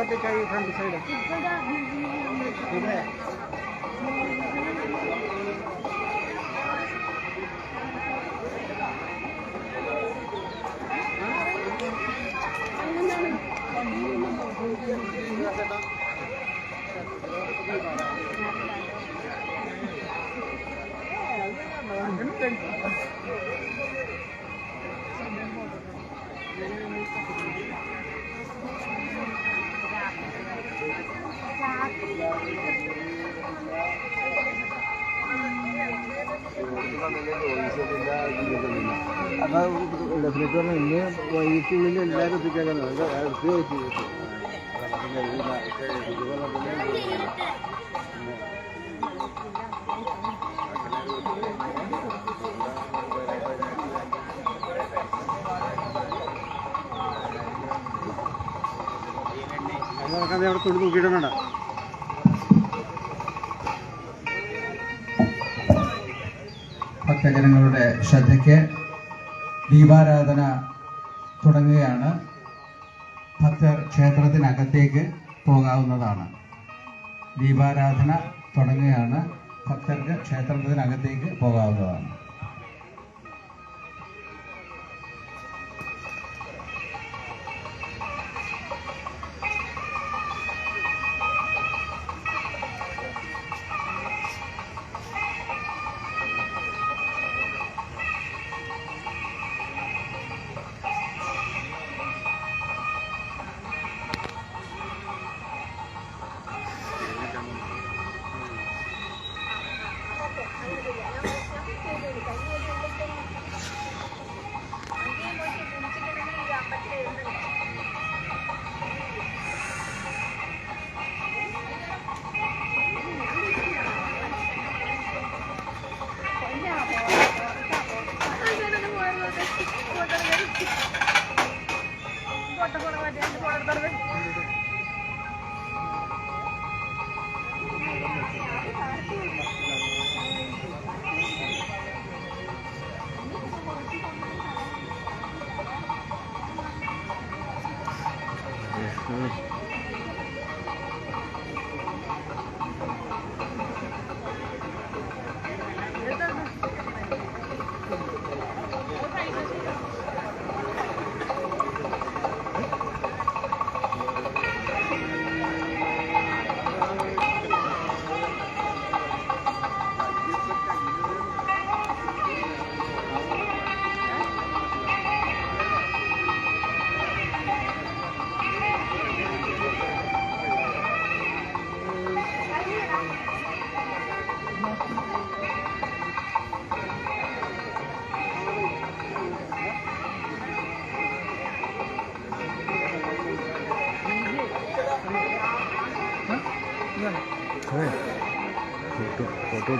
ഭാഗത്തേക്കായി front side ഇവിടെ definite പറഞ്ഞാൽ ഇന്ന് വൈകിട്ടുള്ളിൽ എല്ലാവരും എത്തിച്ചേക്കാണ് അവിടെ തൊട്ട് നോക്കിയിട്ടുണ്ടോ? ഭക്തജനങ്ങളുടെ ശ്രദ്ധയ്ക്ക് ദീപാരാധന തുടങ്ങുകയാണ്. ഭക്തർ ക്ഷേത്രത്തിനകത്തേക്ക് പോകാവുന്നതാണ്. ദീപാരാധന തുടങ്ങുകയാണ്. ഭക്തർക്ക് ക്ഷേത്രത്തിനകത്തേക്ക് പോകാവുന്നതാണ്.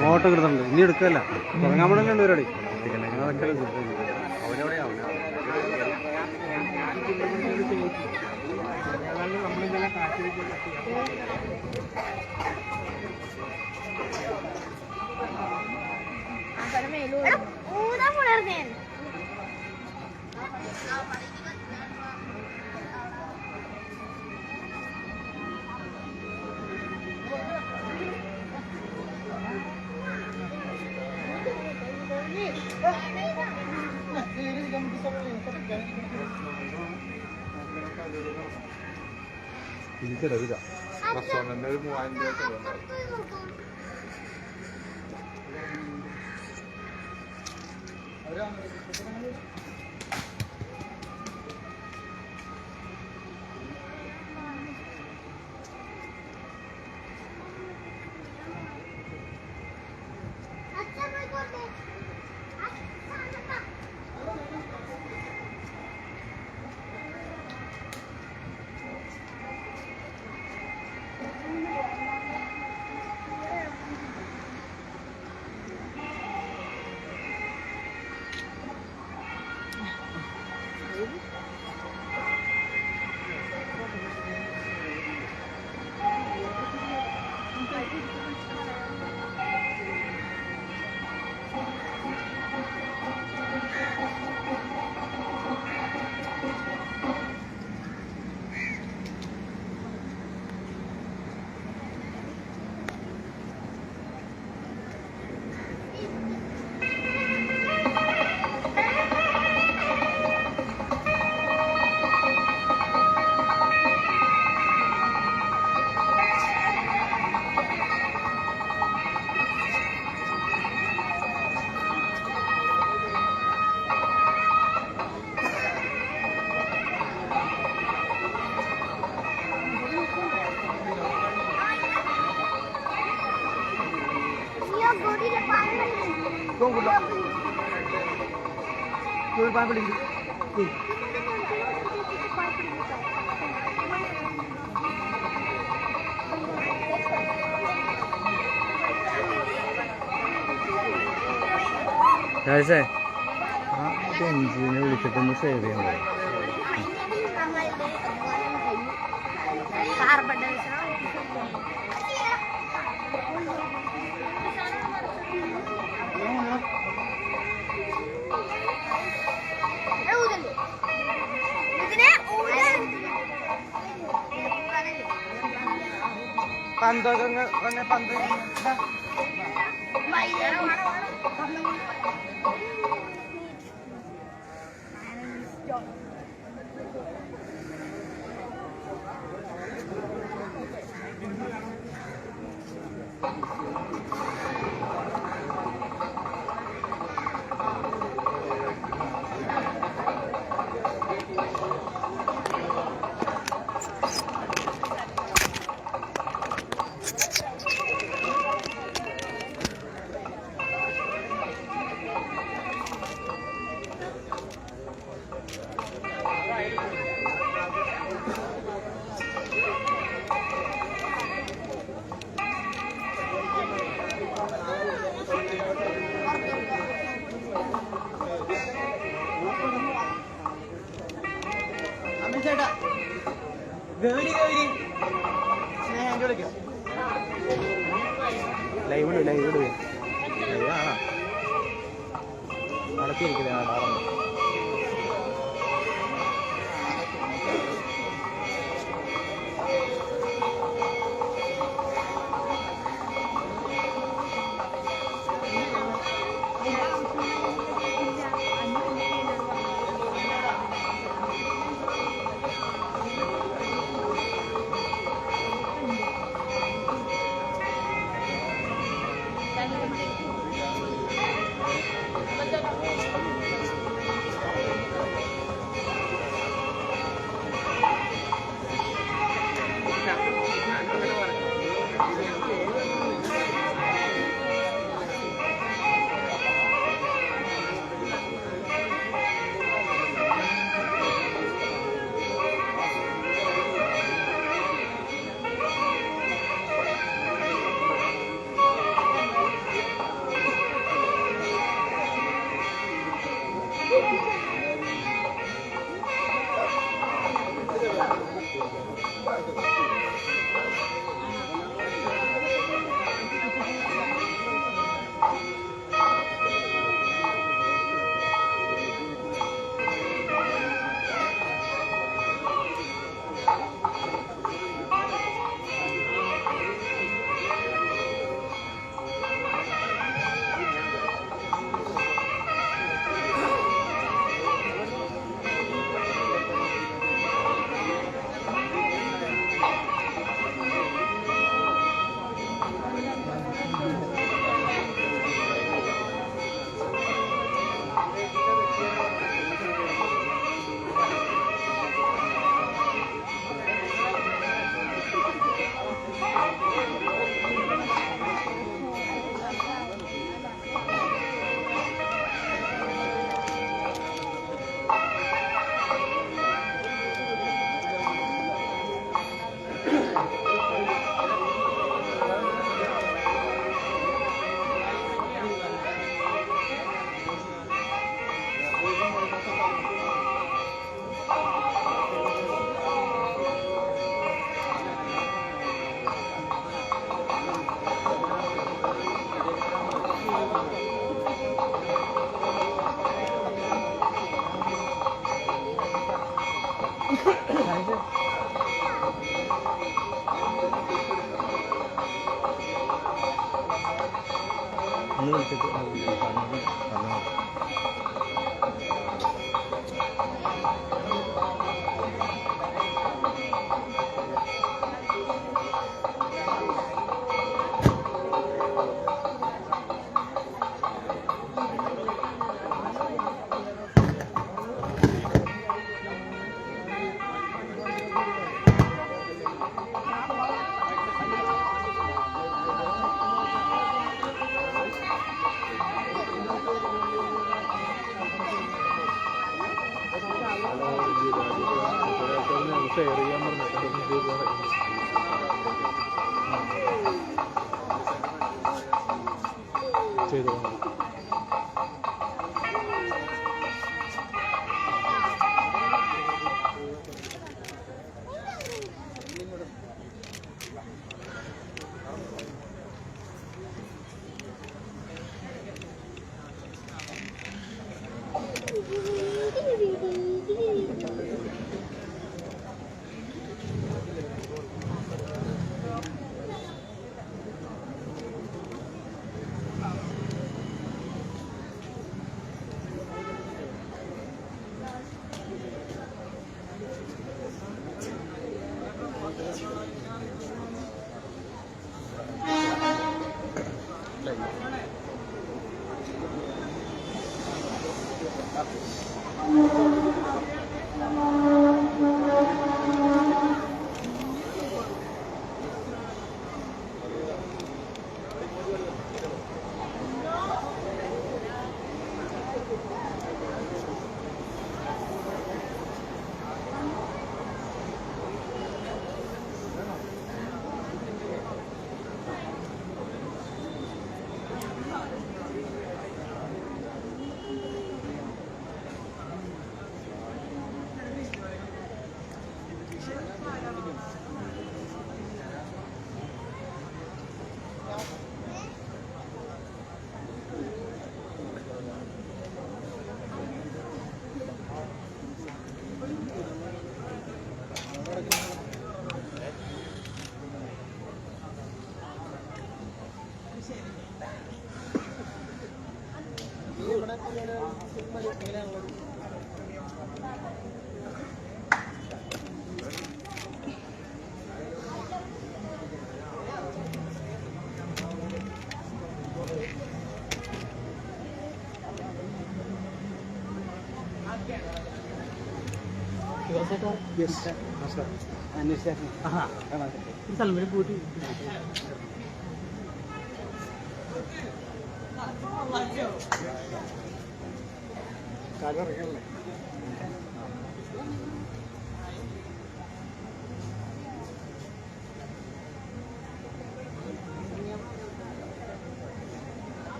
ഫോട്ടോ എടുത്തിട്ടുണ്ട്. ഇനി എടുക്കല്ല, തുടങ്ങാൻ വേണ്ടി ഉണ്ട് പരിപാടി. റെസ്റ്റോറൻറ്റിൻ്റെ ഒരു 3000 രൂപ പെഞ്ചിനെ വിളിച്ചിട്ടൊന്ന് സേവ് ചെയ്യുന്നത് പന്തൊക്കെ പന്ത് ചേട്ടാ ഗൗരി ഗൗരി സ്നേഹം വിളിക്കാം ലൈവ് ഇടും ലൈവ് ഇടുക ലൈവാണോ നടത്തിയിരിക്കുന്നത് ആടാറുണ്ട് ഒന്ന് വിളിച്ചിട്ട് ഷെയർ ചെയ്യാൻ പറഞ്ഞിട്ട് ചെയ്തു. സ്ഥലം പോയിട്ട് കാര്യം ഇറങ്ങല്ലേ.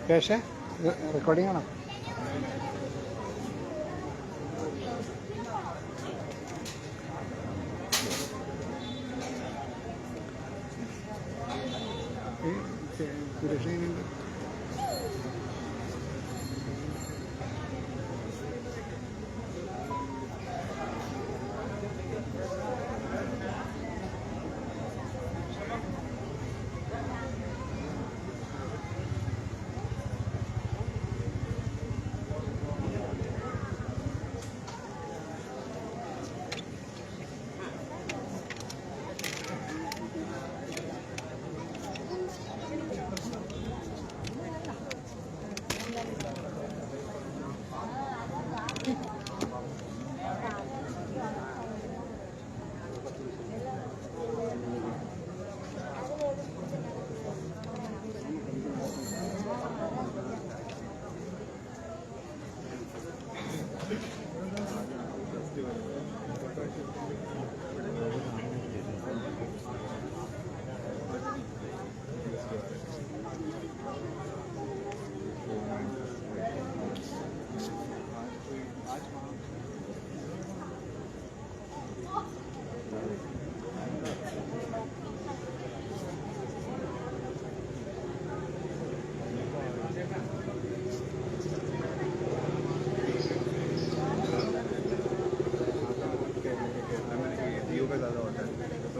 കേശേ റെക്കോർഡിംഗ് ആണോ? സുരക്ഷ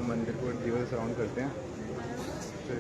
मंदिर को दिए सराउंड करते हैं फिर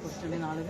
കുറച്ചുകൂടി നാളിൽ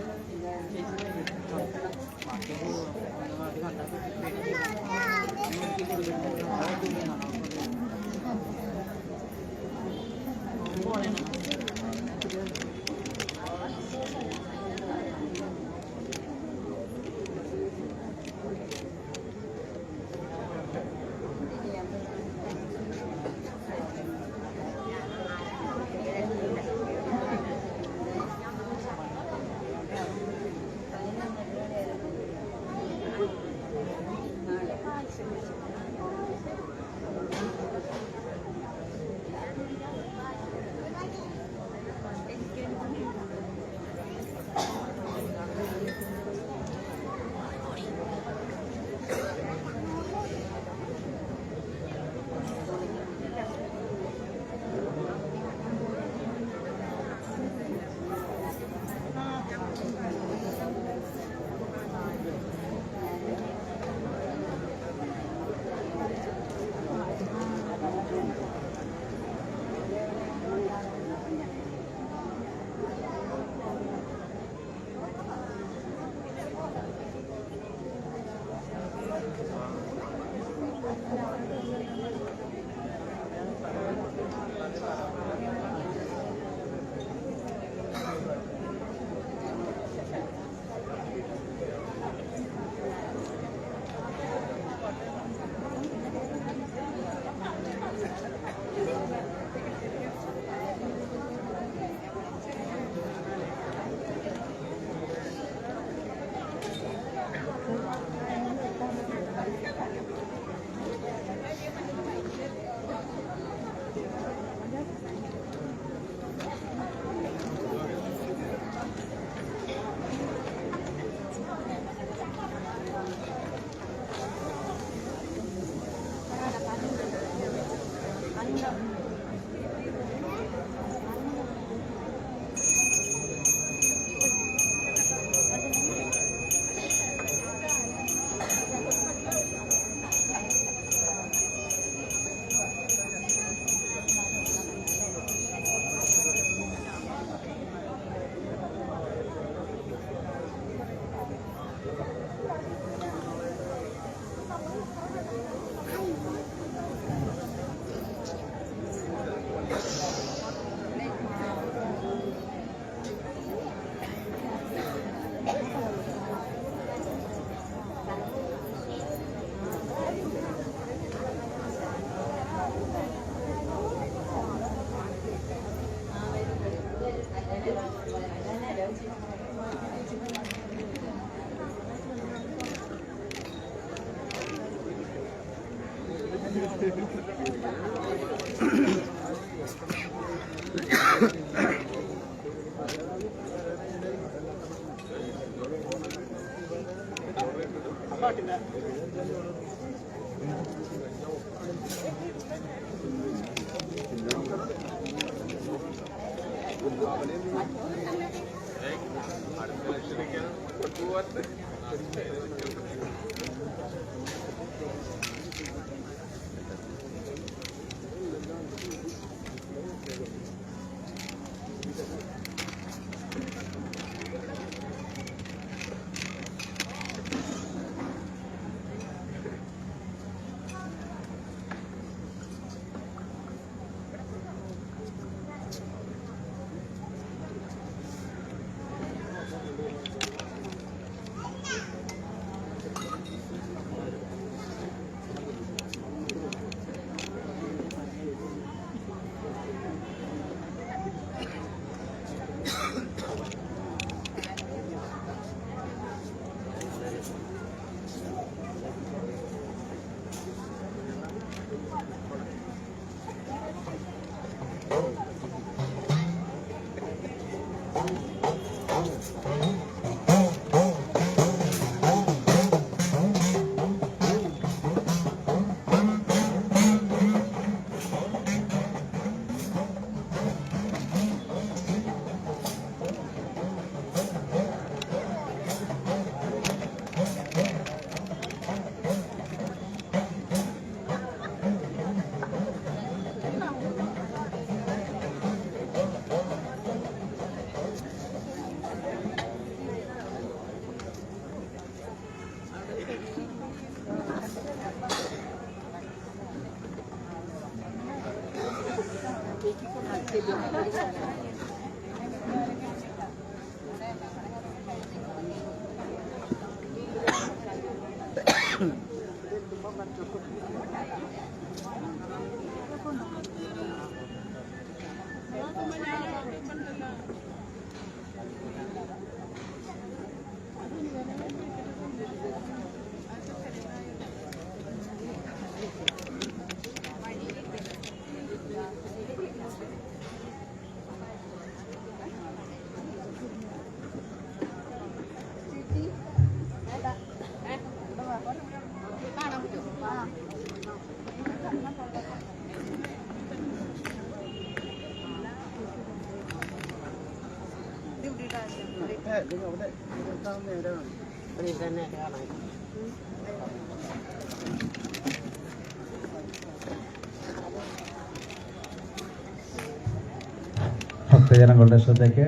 ഭക്തജനങ്ങളുടെ ശ്രദ്ധയ്ക്ക്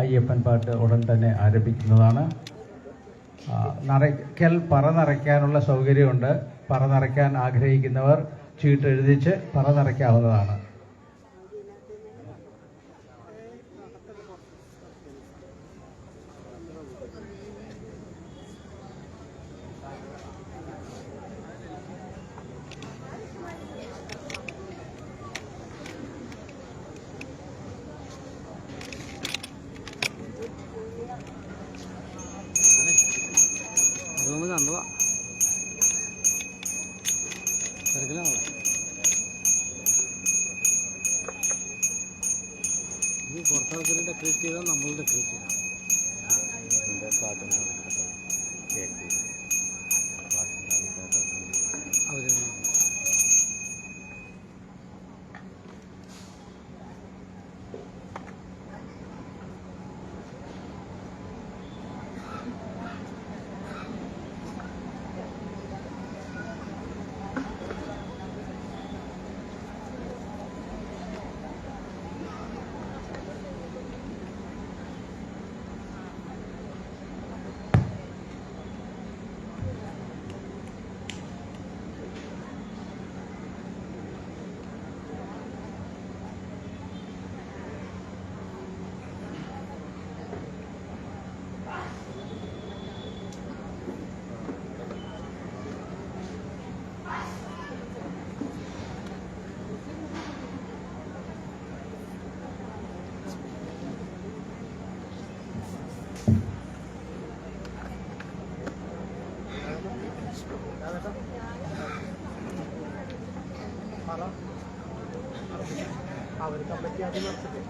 അയ്യപ്പൻ പാട്ട് ഉടൻ തന്നെ ആരംഭിക്കുന്നതാണ്. പറ നിറയ്ക്കാനുള്ള സൗകര്യമുണ്ട്. പറ നിറയ്ക്കാൻ ആഗ്രഹിക്കുന്നവർ ചീട്ടെഴുതിച്ച് പറ നിറയ്ക്കാവുന്നതാണ്. അതൊന്ന് കണ്ടുവാ തിരക്കിലാണോ? ഇത് പുറത്താൾക്കാർ ഡെക്കറേറ്റ് ചെയ്താൽ നമ്മൾ ഡെക്കറേറ്റ് ചെയ്യണം. അവർ പറ്റി ആദ്യം നടത്തില്ലേ?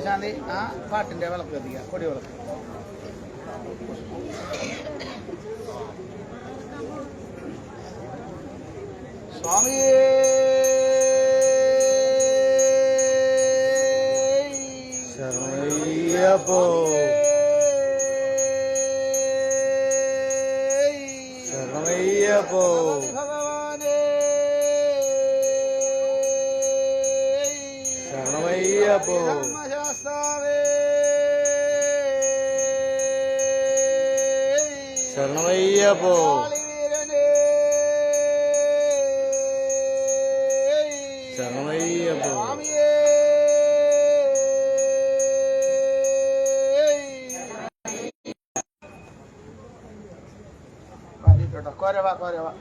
ശാന്തി ആ പാട്ടിന്റെ വിളക്ക് കത്തിക്കുക, കൊടി വിളക്ക്. സ്വാമിയേ ശരണയ്യപ്പോ ശരണയ്യപ്പോ ഭഗവാനേ ശരണയ്യപ്പോ ശരണയ്യപ്പോ ശരണയ്യപ്പോ കോരവാ കോരവാ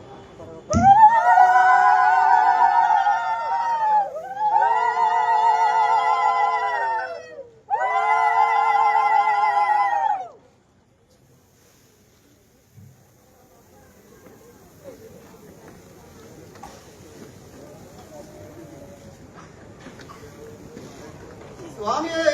സ്വാമിയേ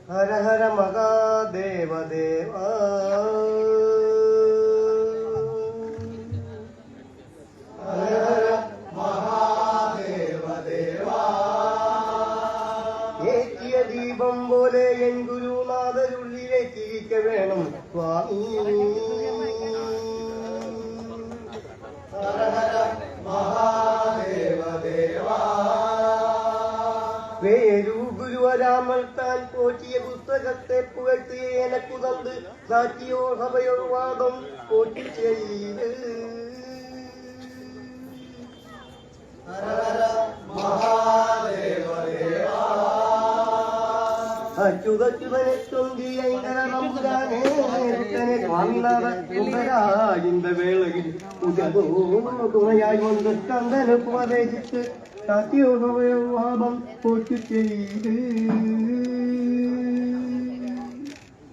ഹര ഹര മഹാദേവ ദേവ ഹര ഹര മഹാദേവ ദേവ ഏറ്റിയ ദീപം പോലെ എൻ ഗുരുനാഥരുള്ളിലേക്കിരിക്ക വേണം സ്വാമി ഹര ഹര മഹാദേവ ദേവ വേരു ഗുരുവരാമൽ താൻ പോറ്റിയ പുസ്തകത്തെ പുകഴ്ത്തിയ എനക്കു തന്ന് സാറ്റിയോ സഭയോ വാദം പോറ്റി ചെയ്ത് അച്യുതച്യുതനെ ചൊന്തി ഐങ്കര നമ്പുരാനെ സ്വാമിനാഥ വേളയിൽ തുണയായി കൊണ്ട് ചന്ദന ഉപദേശിച്ച് സത്യോപവാദം പോറ്റി ചെയ്ത്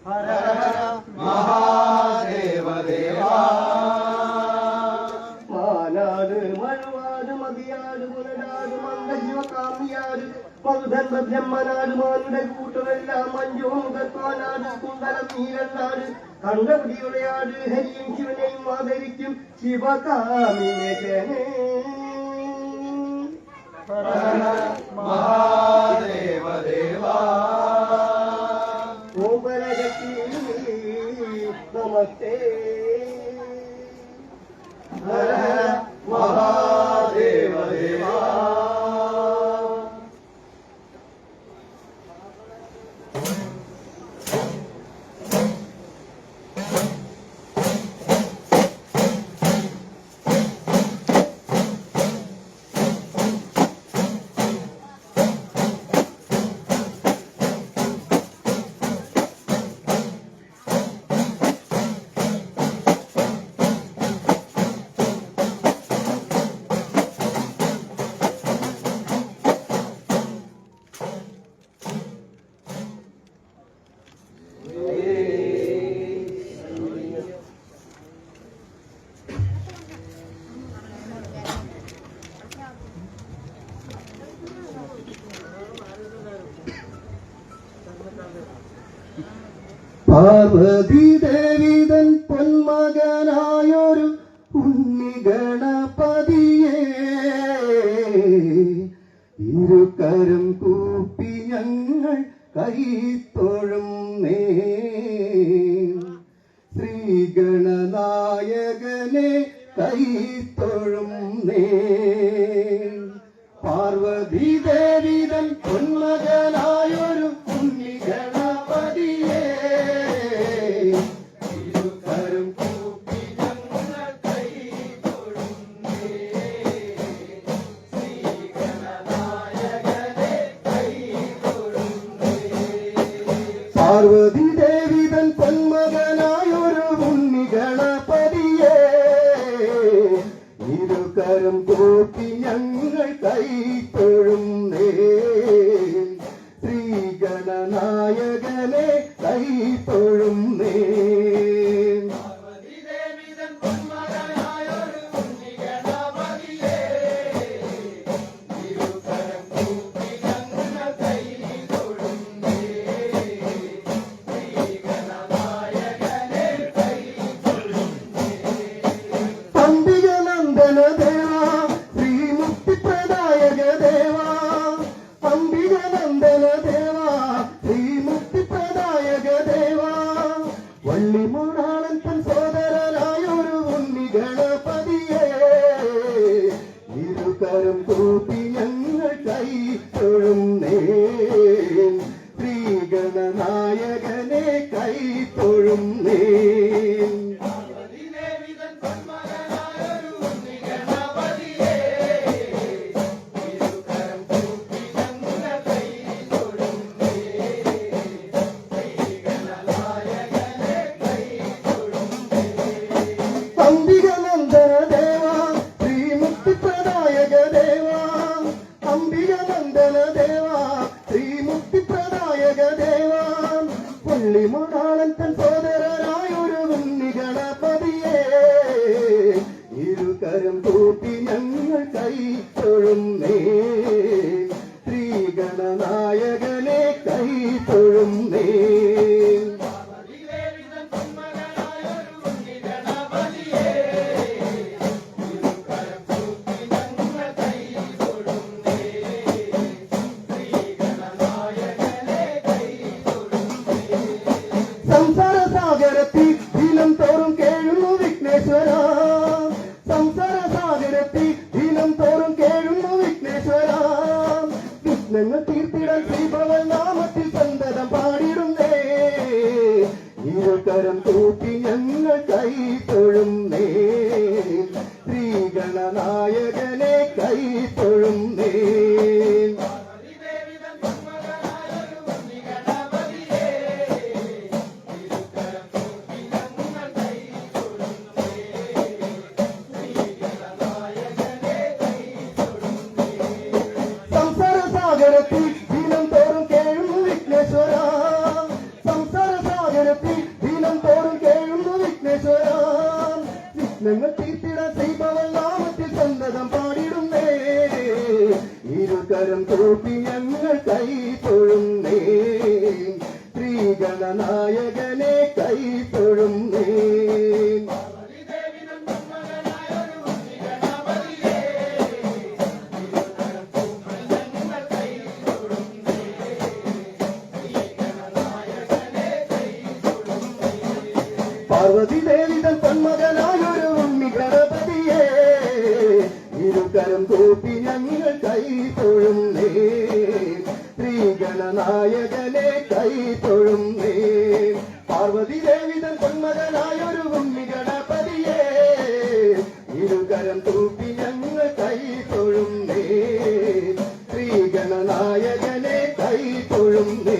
ഹര ഹര മഹാദേവ ദേവ മാനാട് മഴവാട് മതിയാട് പുനരാട് മന്ദശിവകാമിയാട് മധുധന്മ ബ്രഹ്മനാട് മാനുടെ കൂട്ടമെല്ലാം മഞ്ജോ മുതൽപ്പാനാട് കുണ്ടലം നീരനാട് കണ്ടപടിയുടെയാട് ഹരിയും ശിവനെയും ആദരിക്കും ശിവകാമിനെ മഹാദേവ ദേവ ഓംപരജി നമസ്തേ ഹര ഹര മഹാദേവ ദേവ പാർവതി ദേവിതൻ പൊന്മകനായൊരു ഉണ്ണിഗണപതിയെ ഇരുകരം കൂപ്പി ഞങ്ങൾ കൈത്തൊഴും ശ്രീഗണനായകനെ കൈത്തൊഴും പാർവതി ദേവിതൻ പൊന്മകനായൊരു ഉണ്ണിഗണപതിയെ പാർവതി ദേവിതൻ പൊന്മകനായൊരു ഉണ്ണിഗണപതിയെ ഇരുകരം കൂപ്പി ഞങ്ങൾ കൈത്തൊഴുന്നേ ശ്രീഗണനായകനെ കൈത്തൊഴുന്നേ വള്ളിമൂടാളൻ തൻ സോദരനായൊരു ഉണ്ണിഗണപതിയെ ഇരുകരം കൂപ്പി ഞങ്ങൾ കൈത്തൊഴുന്നേ ശ്രീഗണനായകനെ കൈത്തൊഴുന്നേ കൈ തൊഴുന്നേ ശ്രീഗണനായകനെ കൈ തൊഴുന്നേ സംസാര സാഗരത്തിൽ ദിനം തോറും കേഴുന്നു വിഘ്നേശ്വര സംസാര സാഗരത്തിൽ ദിനം തോറും കേഴുന്നു വിഘ്നേശ്വര വിഘ്നങ്ങൾ തീർത്തിടാൻ ശ്രീഭവൻ നാമത്തിൽ സന്തതം പാടിടുന്നേ ഇരുകരം കൂട്ടി ഞങ്ങൾ കൈ തൊഴുന്നേ ശ്രീഗണനായകനെ കൈ തൊഴുന്നേ സാഗരത്തിൽ ദിനം തോറും കേഴുന്നു വിഘ്നേശ്വര സംസാര സാഗരത്തിൽ ദിനം തോറും കേഴുന്നു വിഘ്നേശ്വര വിഘ്നങ്ങൾ തീർത്തിടാൻ ശ്രീഭവൻ നാമത്തിൽ സന്തതം പാടിടുന്നേ ഇരുകരം കൂപ്പി ഞങ്ങൾ കൈ തൊഴുന്നേ ശ്രീഗണനായകനെ കൈ തൊഴുന്നേ പാർവതി ദേവിതൻ പൊന്മകനായൊരു ഉണ്ണി ഗണപതിയെ ഇരുകരം കൂപ്പി ഞങ്ങൾ കൈ തൊഴുന്നേ ശ്രീഗണനായകനെ കൈ തൊഴുന്നേ പാർവതി ദേവിതൻ പൊന്മകനായൊരു ഉണ്ണി ഗണപതിയെ ഇരുകരം കൂപ്പി ഞങ്ങൾ കൈ തൊഴുന്നേ ശ്രീഗണനായകനെ കൈ തൊഴുന്നേ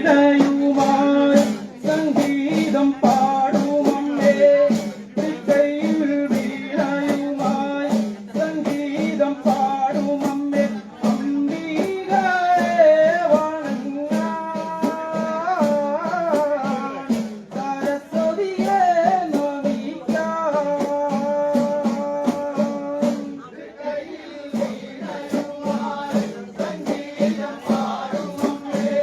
വീണയുമായി സംഗീതം പാടുമമ്മേ വീണയുമായി സംഗീതം പാടുമമ്മേ അംബികയെ വണങ്ങാൻ സരസ്വതിയെ നമിക്കാൻ സംഗീതം പാടുമമ്മേ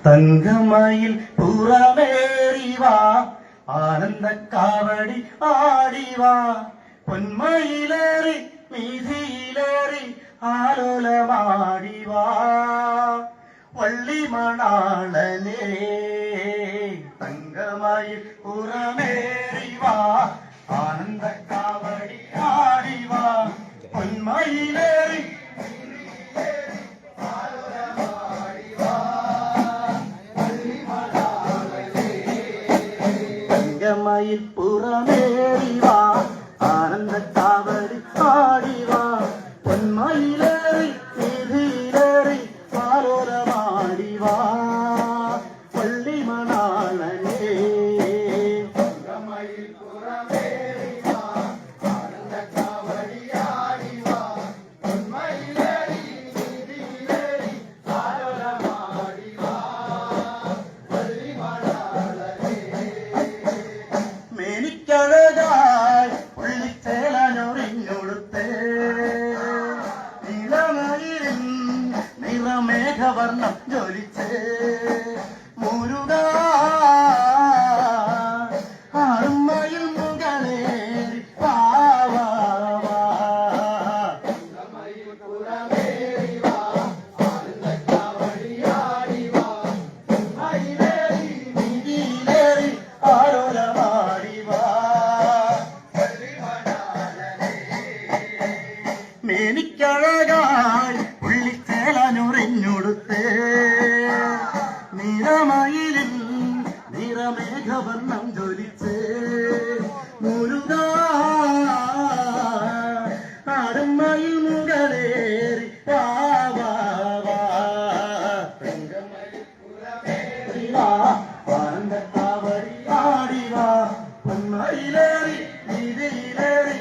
തങ്കമയിൽ പുറമേറിവാ ആനന്ദക്കാവടി ആടിവാ പൊന്മയിലേറി വീതിയിലേറി ആലോലമാടിവാ വള്ളിമണാളനേ തങ്കമയിൽ പുറമേറിവാ ആനന്ദക്കാവടി ആടിവാ പൊന്മയിലേറി തങ്കമയിൽ പുറമേറിവാ ആനന്ദക്കാവടി ആടിവാ പൊന്മയിലേറി വീതിയിലേറി ആലോലമാടിവാ വള്ളിമണാളനേ തങ്കമയിൽ പുറമേറിവാ ആനന്ദക്കാവടി ആടിവാ പൊന്മയിലേറി വീതിയിലേറി ആലോലമാടിവാ വള്ളിമണാളനേ മേനിക്കഴകായി ഉള്ളിച്ചേലഞ്ഞൊറിഞ്ഞൊടുത്തേ നിലമയിൽ നിറമേഘവർണ്ണം ജ്വലിച്ചേ മുരുക ആറുമയിൽ മുകളേറി പാവാ മേനിക്കഴകായി ഉള്ളിച്ചേലഞ്ഞൊറിഞ്ഞൊടുത്തേ നിറമയിലിൽ നിറമേഘവർണ്ണം ജ്വലിച്ചേ മുരുക ആടുമയിൽ മുകളേറി ആനന്ദക്കാവടി ആടിവാ പൊന്മയിലേറി വീതിയിലേറി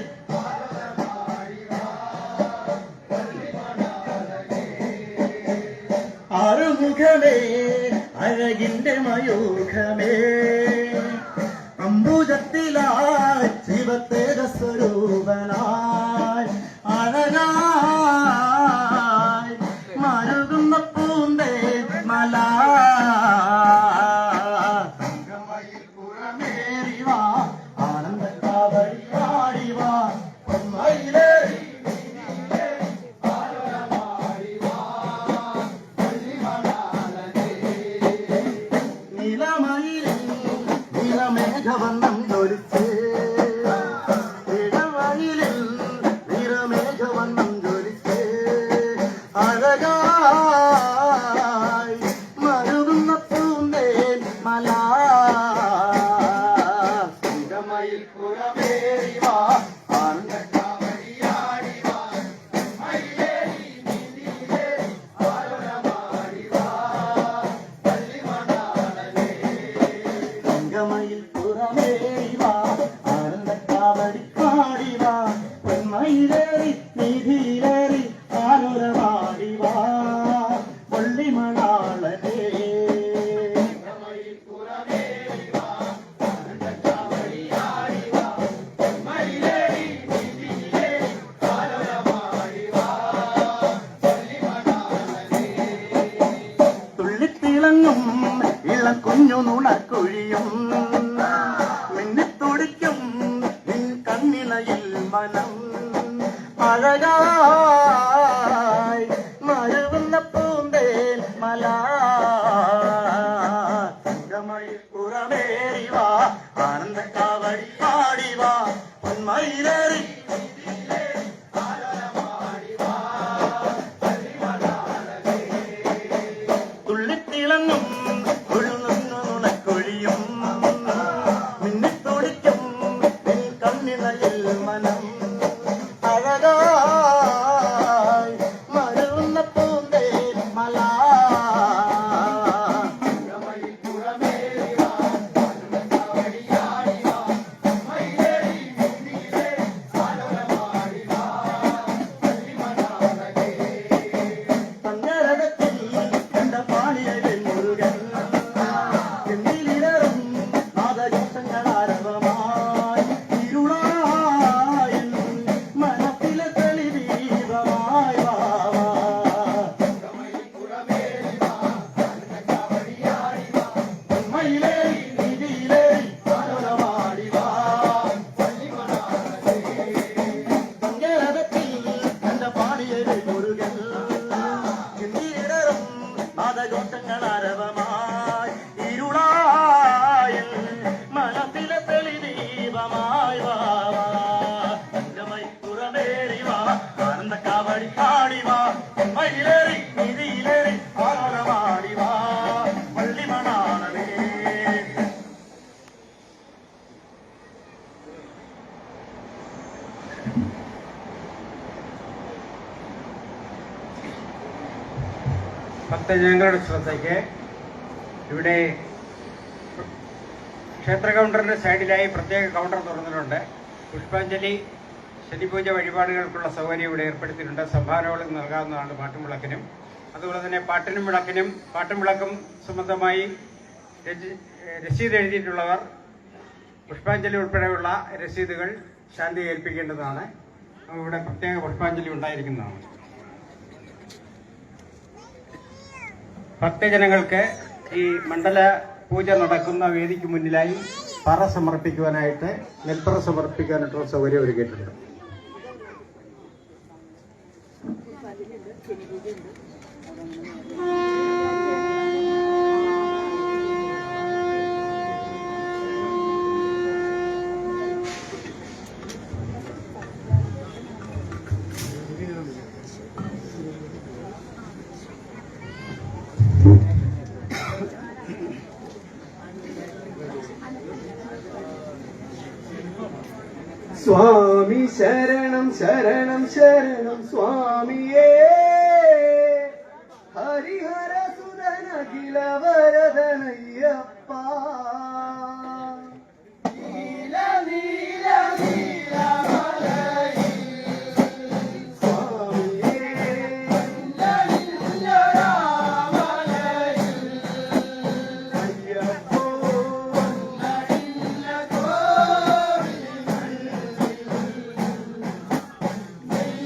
ആറുമുഖമേ അഴകിന്റെ മയൂഖമേ അംബുജത്തിലായി ശിവത്തേജ സ്വരൂപനായി അഴകായി മരുകുന്ന പൂന്തേ മല തങ്കമയിൽ പുറമേറിവാ ആനന്ദക്കാവടി ആടിവാ പൊന്മയിലേറി നിറമേഘവർണ്ണം ജ്വലിച്ചേ ഇടവഴിയിൽ നിറമേഘവർണ്ണം ജ്വലിച്ചേ അഴകായി മരുകുന്ന പൂന്തേൻ മല തങ്കമയിൽ പുറമേറിവാ ആനന്ദക്കാവടി ആടിവാ മയിലേറി വീതിയിലേറി ആലോലമാടിവാ വള്ളിമണാളനേ തങ്കമയിൽ പുറമേറിവാ ആനന്ദക്കാവടി ആടിവാ പൊന്മയിലേറി വീതിയിലേറി ആലോലമാടിവാ വള്ളിമണാളനേ തങ്കമയിൽ പുറമേറിവാ ആനന്ദക്കാവടി ആടിവാ പൊന്മയിലേറി വീതിയിലേറി ആലോലമാടിവാ വള്ളിമണാളനേ തുള്ളിത്തിളങ്ങും ഇളം കുഞ്ഞു നുണക്കുഴിയും മിന്നിത്തുടിക്കും നിൻ കണ്ണിണയിൽ മനം അഴകായി മഴവുന്ന പൂന്തേൻ മല തങ്കമയിൽ പുറമേറിവാ ആനന്ദക്കാവടി ആടിവാ പൊന്മയിലേറി തുള്ളിത്തിളങ്ങും നുണക്കൊഴിയും മിന്നിത്തുടിക്കും നിൻ കണ്ണിണയിൽ മനം അഴകായി മരുന്ന പൂന്തേൻ മല തങ്കമയിൽ പുറമേറിവാ ഭക്തജനങ്ങളുടെ ശ്രദ്ധയ്ക്ക് ഇവിടെ ക്ഷേത്ര കൗണ്ടറിൻ്റെ സൈഡിലായി പ്രത്യേക കൗണ്ടർ തുറന്നിട്ടുണ്ട്. പുഷ്പാഞ്ജലി, ശനിപൂജ വഴിപാടുകൾക്കുള്ള സൗകര്യം ഇവിടെ ഏർപ്പെടുത്തിയിട്ടുണ്ട്. സംഭാവനകൾ നൽകാവുന്നതാണ് പാട്ടും വിളക്കിനും. അതുപോലെ തന്നെ പാട്ടും വിളക്കും സംബന്ധമായി രസീത് എഴുതിയിട്ടുള്ളവർ പുഷ്പാഞ്ജലി ഉൾപ്പെടെയുള്ള രസീതുകൾ ശാന്തി ഏൽപ്പിക്കേണ്ടതാണ്. ഇവിടെ പ്രത്യേക പുഷ്പാഞ്ജലി ഉണ്ടായിരിക്കുന്നതാണ്. ഭക്തജനങ്ങൾക്ക് ഈ മണ്ഡല പൂജ നടക്കുന്ന വേദിക്ക് മുന്നിലായി നെൽപ്പറ സമർപ്പിക്കാനായിട്ടുള്ള സൗകര്യം ഒരുക്കിയിട്ടുണ്ട്. സ്വാമി ശരണം ശരണം ശരണം സ്വാമിയേ ഹരിഹര സുതനഖില വരദനയ്യപ്പ നീല നീല നീല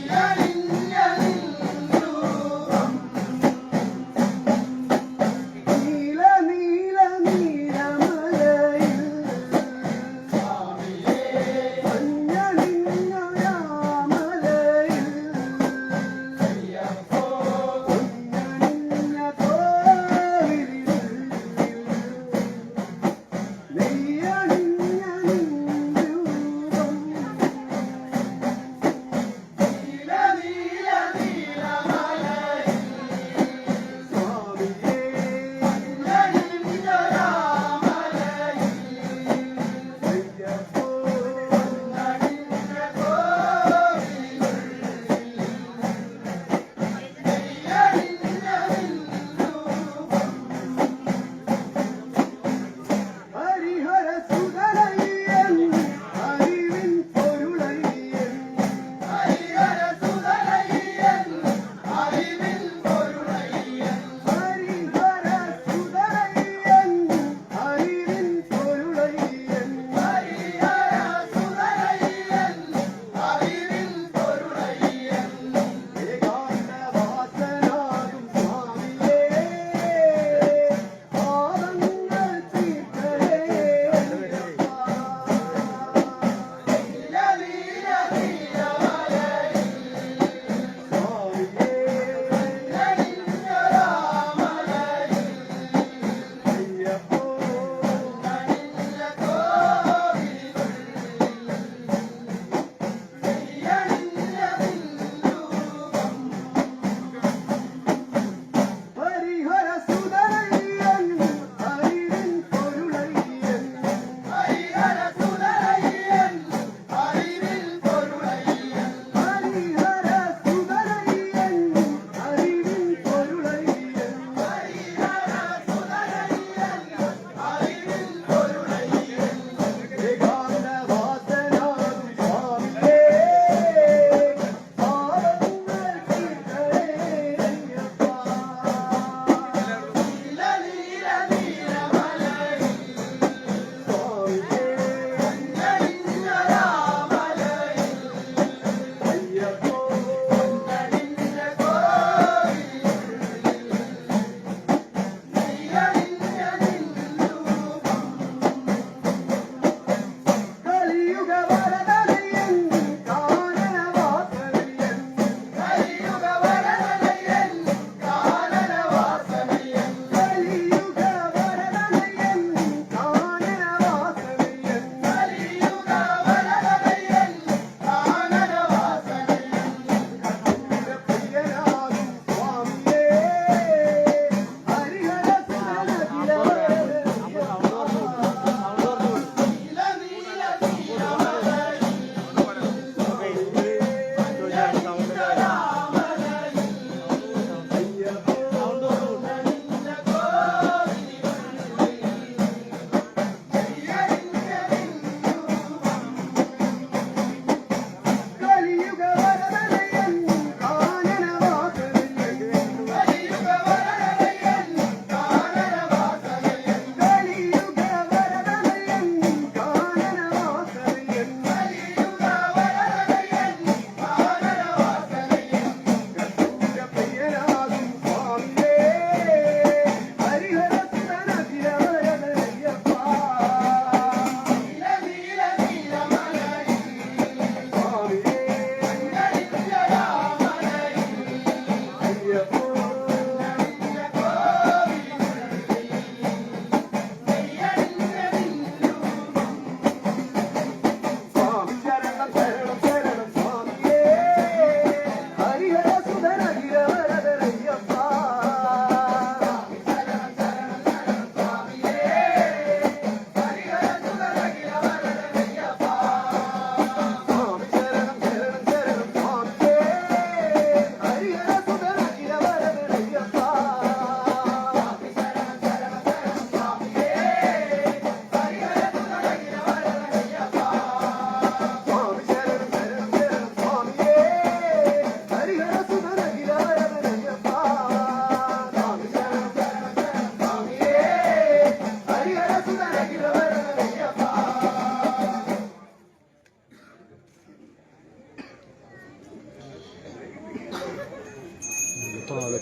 Yeah.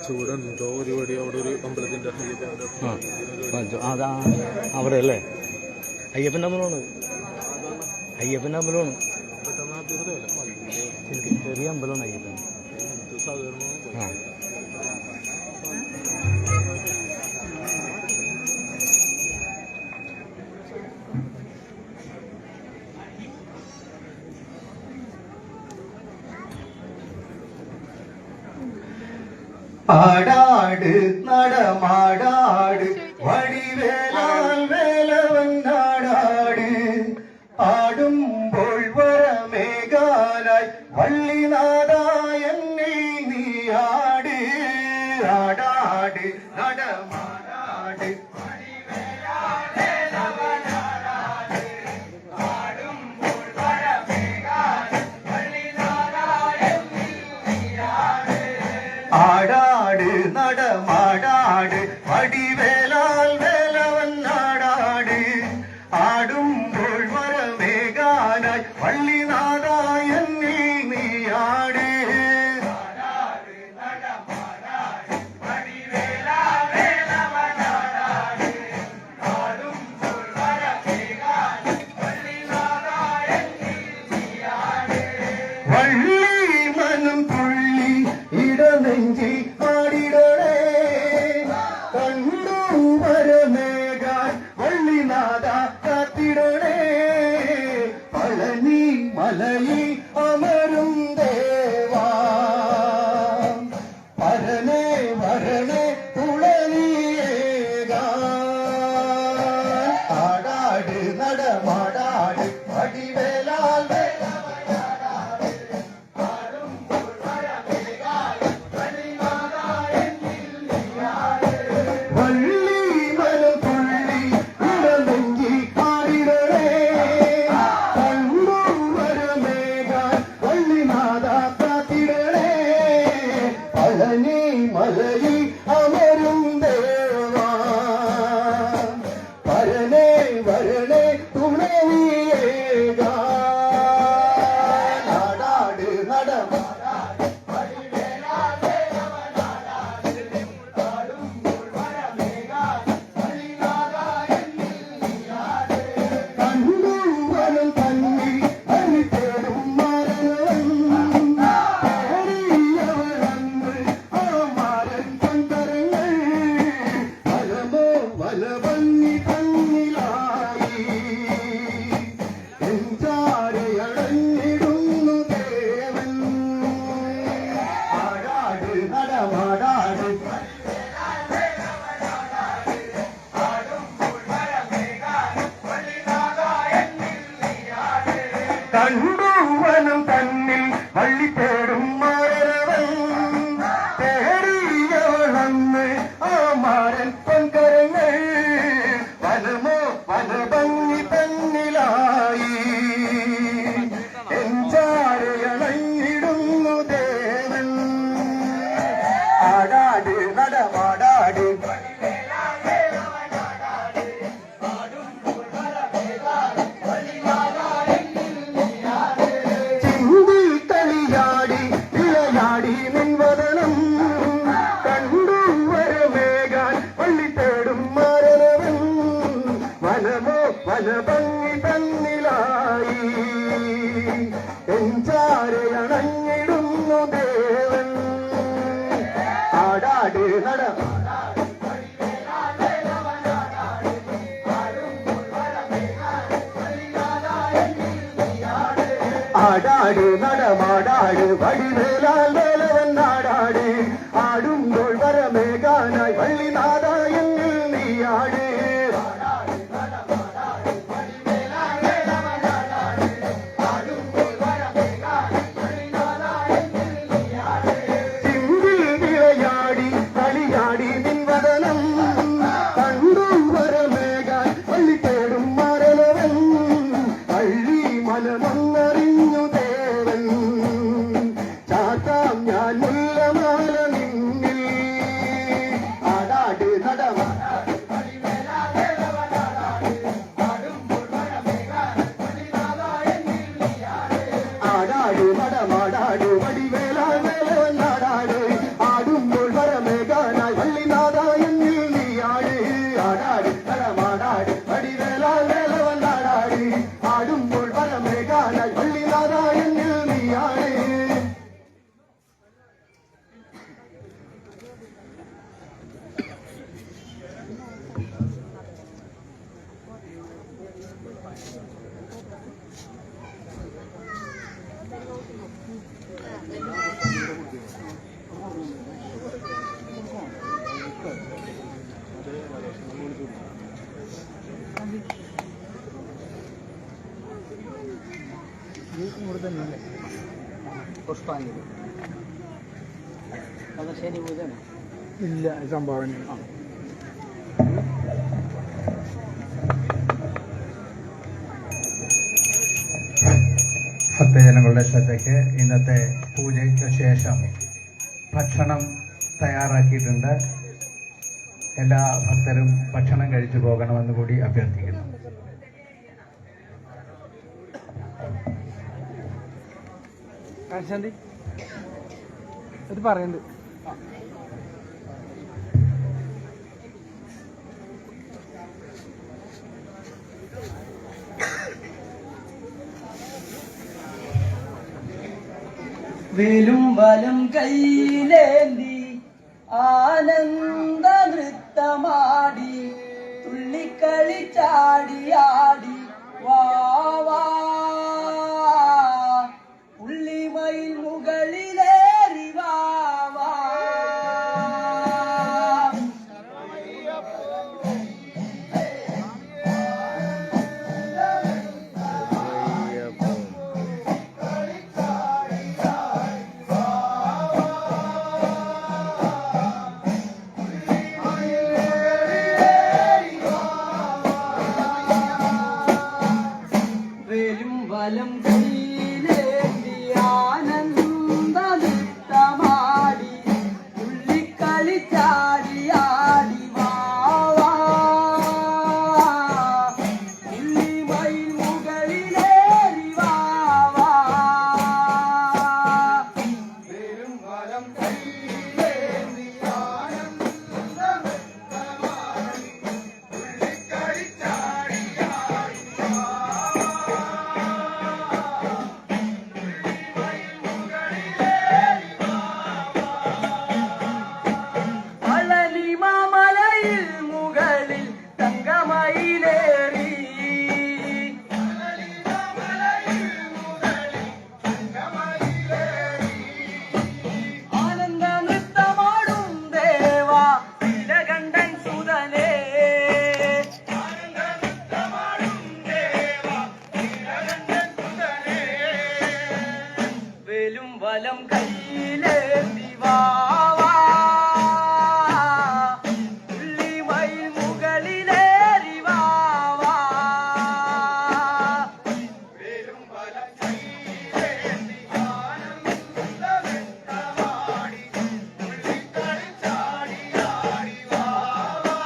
ചൂടുണ്ടോ പരിപാടി അവിടെ ഒരു അമ്പലത്തിന്റെ അതാ അവിടെ അല്ലേ അയ്യപ്പൻ്റെ അമ്പലമാണ് അയ്യപ്പൻ്റെ അമ്പലമാണ് ചെറിയ അമ്പലമാണ് അയ്യപ്പൻ ആ ആടാട് നടമാടാട് വടിവേലാൽ വേലവൻ നാടാട് ആടുമ്പോൾ വരമേകാനായി വള്ളിനാഥായെന്നിൽ നീയാട് ആടാട് നടമാടാട് ആടാട് നടമാടാട് വടിവേലാൽ വേലവൻ നാടാട് ആടുമ്പോൾ വരമേകാനായി വള്ളിനാഥായെന്നിൽ നീയാട് വള്ളി മനം തുള്ളി ഇടനെഞ്ചിൽ ആടിടണേ കണ്ടു വരമേകാൻ വള്ളിനാഥ കാത്തിടണേ പളനി മലയിൽ അമരും ദേവാ പരനേ വരണേ തുളനിയേകാൻ ആടാട് നടമാടാട് വടിവേലാൽ വള്ളി മനം തുള്ളി ഇടനെഞ്ചിൽ ആടിടണേ കണ്ടു വരമേകാൻ വള്ളിനാഥ കാത്തിടണേ പളനി മലയിൽ അമരും ദേവാ പരനേ വരണേ തുണവിയേകാൻ നാടാട് നടമാടാട് കണ്ടുവനം തന്നിൽ അരിതേടും മരവൻ പേരിയവരന്ന് ആ മാരൻ പന്തരങ്ങൾ വലമോ വലവന്നി തന്നിലായി എഞ്ചാരയടഞ്ഞിടുന്നു ദേവൻ ആടാട് നടമാടാട് കണ്ടുവനം തന്നിൽ വള്ളി തേടും മരവൻ പേരിയവളന്ന് ആ മാരൻ പൊൻകരങ്ങൾ വനമോ വനഭംഗി തന്നിലായി എഞ്ചാരയണഞ്ഞിടുന്നു ദേവൻ ആടാട് നടമാടാട് ചിന്തിൽ കളിയാടി ഇളയാടി നിൻവദനം കണ്ടു വരമേകാൻ വള്ളി തേടും മരവൻ വനമോ വനഭംഗി തന്നിലായി എഞ്ചാരയണഞ്ഞിടുന്നു ദേവൻ ആടാട് നടമാടാട് ആടാട് നടമാടാട് വടിവേലാൽ വേലവൻ നാടാട് ആടുമ്പോൾ വരമേകാനായി വള്ളിനാഥായെന്നിൽ നീയാട് ചിന്തിൽ വിളയാടി കളിയാടി നിൻവദനം കണ്ടു വരമേകാൻ വള്ളി തേടും മരലവൻ വള്ളി മനമൊന്നറിഞ്ഞു ദേവൻ ചാത്താം ഞാൻ മുല്ലമാല നിന്നിൽ ഇവിടെ തന്നെയല്ലേ പുഷ്പാഞ്ജലി അത് ശനി പൂജയാണ് ഇല്ല സംഭാവന ഭക്തജനങ്ങളുടെ ശ്രദ്ധയ്ക്ക് ഇന്നത്തെ പൂജയ്ക്ക് ശേഷം ഭക്ഷണം തയ്യാറാക്കിയിട്ടുണ്ട്. എല്ലാ ഭക്തരും ഭക്ഷണം കഴിച്ചു പോകണമെന്ന് കൂടി അഭ്യർത്ഥിക്കുന്നു. കാശാന്തി ഇത് പറയുന്നുണ്ട്. വേലും വലം കൈയിലേന്തി ആനന്ദ നൃത്തമാടി തുള്ളിക്കളി ചാടിയാടി വാവാ പുള്ളിമയിൽ മുകളിലേറി വാവാ വേലും വലം കൈയിലേന്തി ആനന്ദ നൃത്തമാടി തുള്ളിക്കളി ചാടിയാടി വാവാ പുള്ളിമയിൽ മുകളിലേറി വാവാ വേലും വലം കൈയിലേന്തി ആനന്ദ നൃത്തമാടി തുള്ളിക്കളി ചാടിയാടി പളനി മാമലയിൽ മുകളിൽ തങ്കമയിലേറി ആനന്ദ നൃത്തമാടും ദേവാ നീലകണ്ഠൻ സുതനേ വേലും വലം കയ്യിലേന്തി വാവാ പുള്ളിമയിൽ മുകളിലേറി വാവാ വേലും വലം കയ്യിലേന്തി ആനന്ദ നൃത്തമാടി തുള്ളിക്കളി ചാടിയാടി വാവാ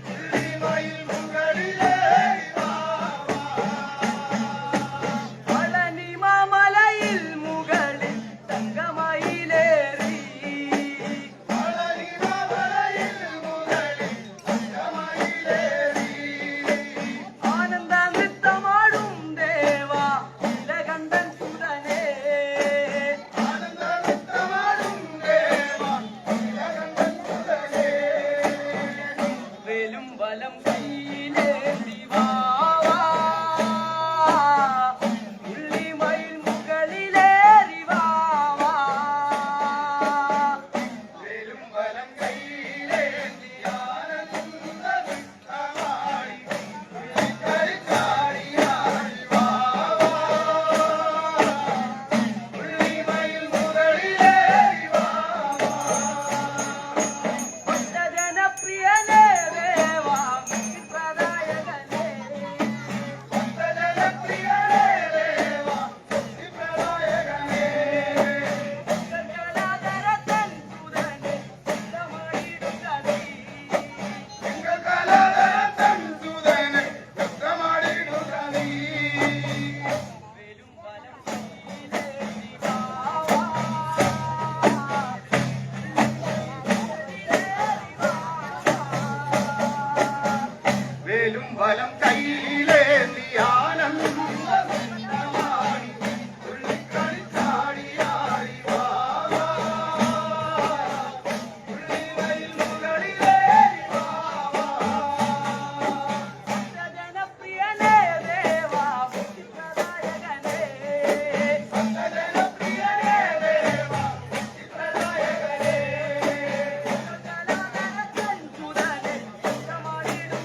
പുള്ളിമയിൽ മുകളിലേറി പളനി മാമലയിൽ മുകളിൽ തങ്കമയിലേറി ആനന്ദ നൃത്തമാടും ദേവാ നീലകണ്ഠൻ സുതനേ വേലും വലം കയ്യിലേന്തി വാവാ പുള്ളിമയിൽ മുകളിലേറി വാവാ വേലും വലം കയ്യിലേന്തി ആനന്ദ നൃത്തമാടി തുള്ളിക്കളി ചാടിയാടി വാവാ പുള്ളിമയിൽ മുകളിലേറി വാവാ ഭക്തജനപ്രിയനേ ദേവാ മുക്തിപ്രദായകനേ ഭക്തജനപ്രിയനേ ദേവാ മുക്തിപ്രദായകനേ കലാധരത്തൻ സുതനേ കൃതമായിടുക നീ കലാധരത്തൻ സുതനേ കൃതമായിടുക നീ വേലും വലം കയ്യിലേന്തി വാവാ വേലും വലം കയ്യിലേന്തി ആനന്ദ നൃത്തമാടി തുള്ളിക്കളി ചാടിയാടി വാവാ പുള്ളിമയിൽ മുകളിലേറി വാവാ ഭക്തജനപ്രിയനേ ദേവാ മുക്തിപ്രദായകനേ ഭക്തജനപ്രിയനേ ദേവാ മുക്തിപ്രദായകനേ കലാധരത്തൻ സുതനേ കൃതമായിടുക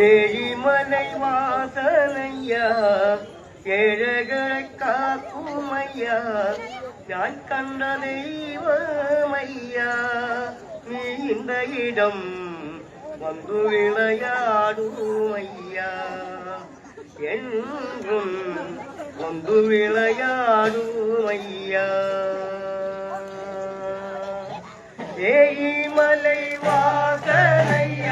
ഏഴിമലൈ വാസനയ്യ ഏഴകളെ കാക്കുമയ്യ ഞാൻ കണ്ട ദൈവമയ്യ നീണ്ട ഇടം വന്നു വിളയാടുമയ്യ എന്നും വന്നു വിളയാടുമയ്യ ഏഴിമലൈ വാസനയ്യ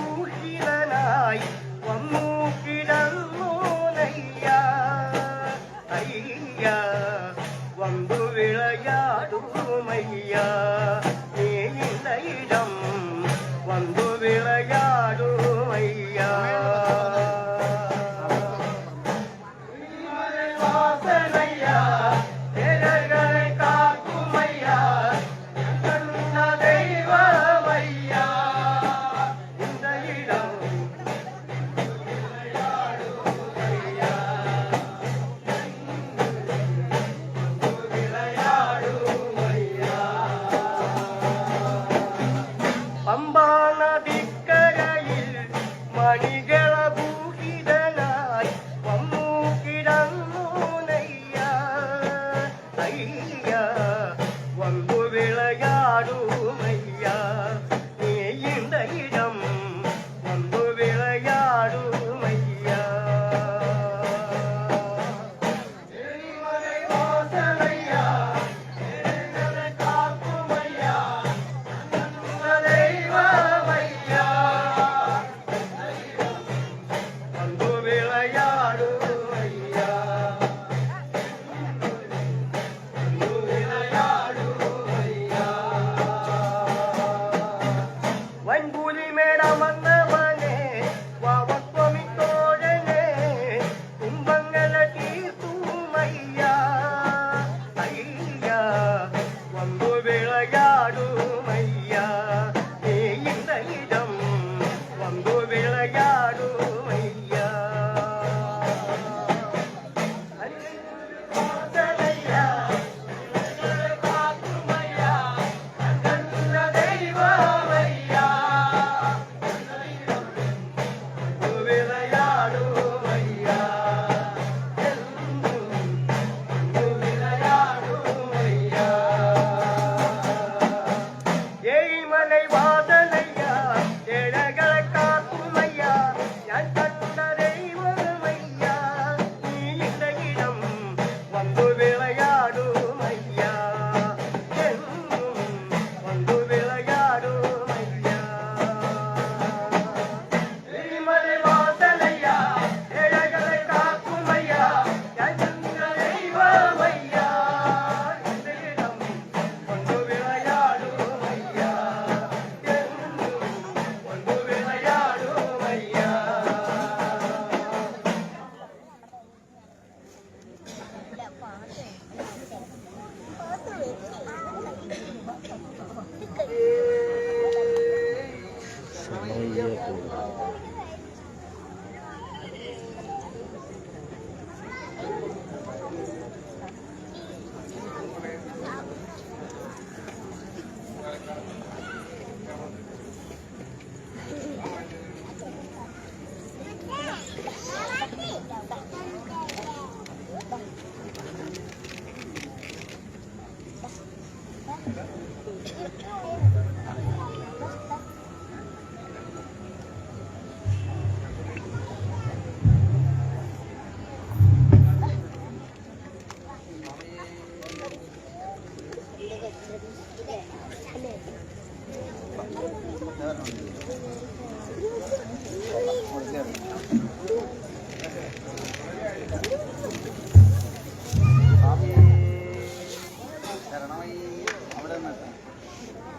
മണികളഭൂഷിതനായി വന്നു കിടന്നു നയ്യ അയ്യ വന്നു വിളയാടുമയ്യ നീണ്ട ഇടം വന്നു വിളയാടുമയ്യ വാസനയ്യ ഏഴകളെ കാക്കുമയ്യ കണ്ട ദൈവമയ്യ പമ്പാനദിക്കരയിൽ മണികളഭൂഷിതനായി വന്നു കിടന്നു നയ്യ അയ്യ വന്നു വിളയാടുമയ്യ നീണ്ട ഇടം വന്നു വിളയാടുമയ്യ വാസനയ്യ കാക്കുമയ്യ ദൈവമയ്യ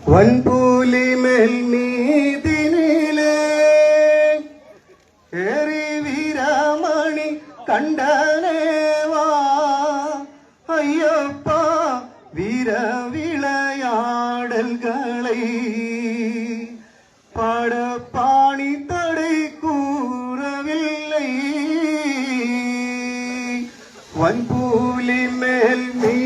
വൻപൂലി മേൽമീതിനിലെ ഏറി വീരാമണി കണ്ടനേവാ അയ്യപ്പ വീരവിളയാടൽകളെ പാടപ്പാണി തടை கூறவில்லை വൻപൂലി മേൽമീതിനിലെ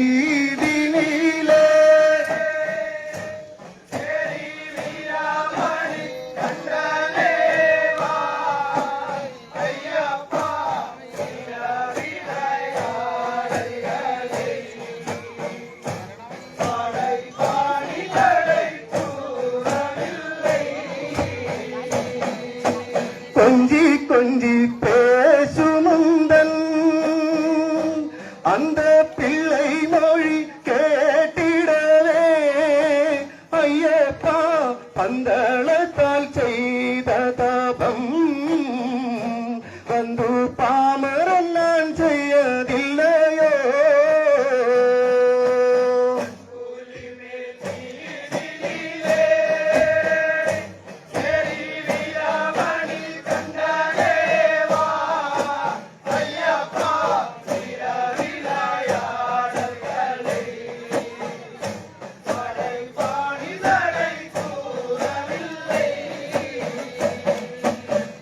கொஞ்சி கொஞ்சி பேசுமுந்தன் அந்த பிள்ளை மொழி கேட்டிடவே ஐயப்பா பந்தளத்தால் செய்த தபம் வந்து பாமரன் நான் செய்யதில்லையோ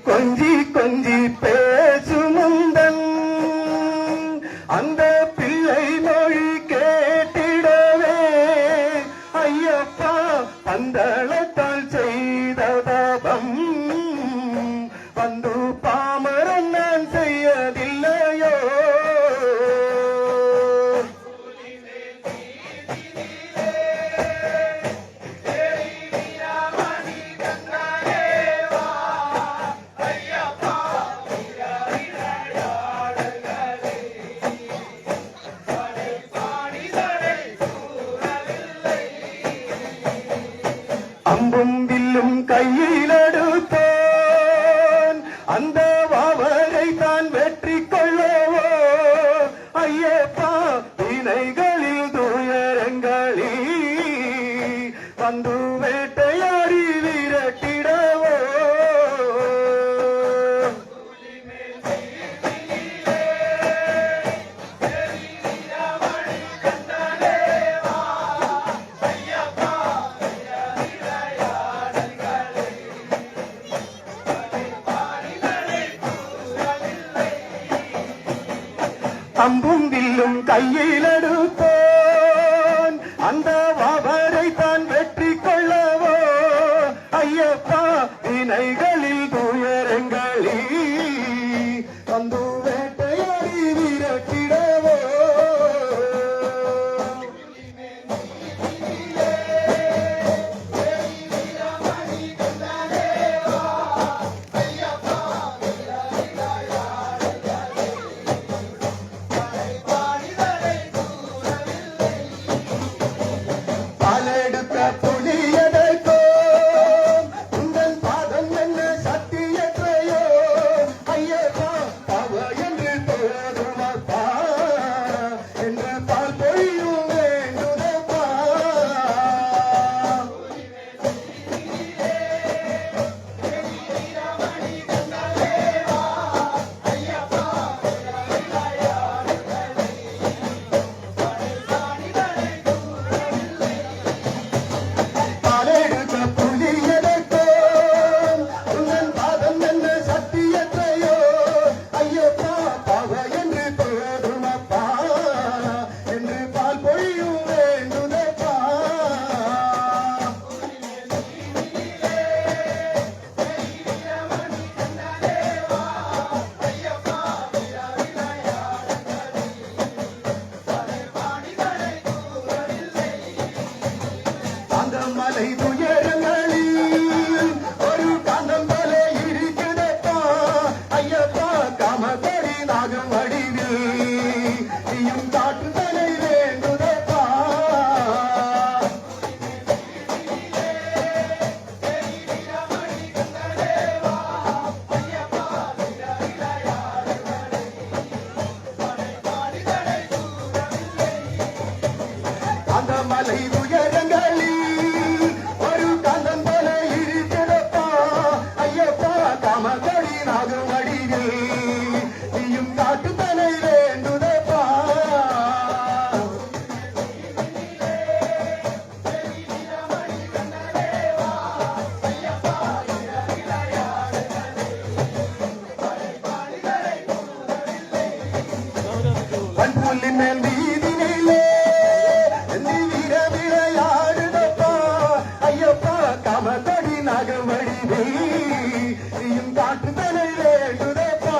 கொஞ்சி கொஞ்சி பேசுமுந்தன் அந்த பிள்ளை மொழி கேட்டிடவே ஐயப்பா பந்தளத்தால் செய்த தபம் வந்து பாமரன் நான் செய்யதில்லையோ அம்பும் வில்லும் கையில் எடுத்தோன் அந்த வாவரை தான் வெற்றி கொள்ளவோ ஐயப்பா வினைகளில் துயரங்களில் வந்து வேட்டையாடி விரட்டிடவோ அம்பும் வில்லும் கையில் எடுத்தோன் அந்த வாவரை தான் வெற்றி கொள்ளவோ ஐயப்பா வினைகளில் துயரங்களில் வந்து வேட்டையாடி விரட்டிடவோ பாலெடுத்த புலியதற்கோ உங்கள் பாதம் என்ன നീയും കാട്ടുതല വേണ്ടുതപ്പാ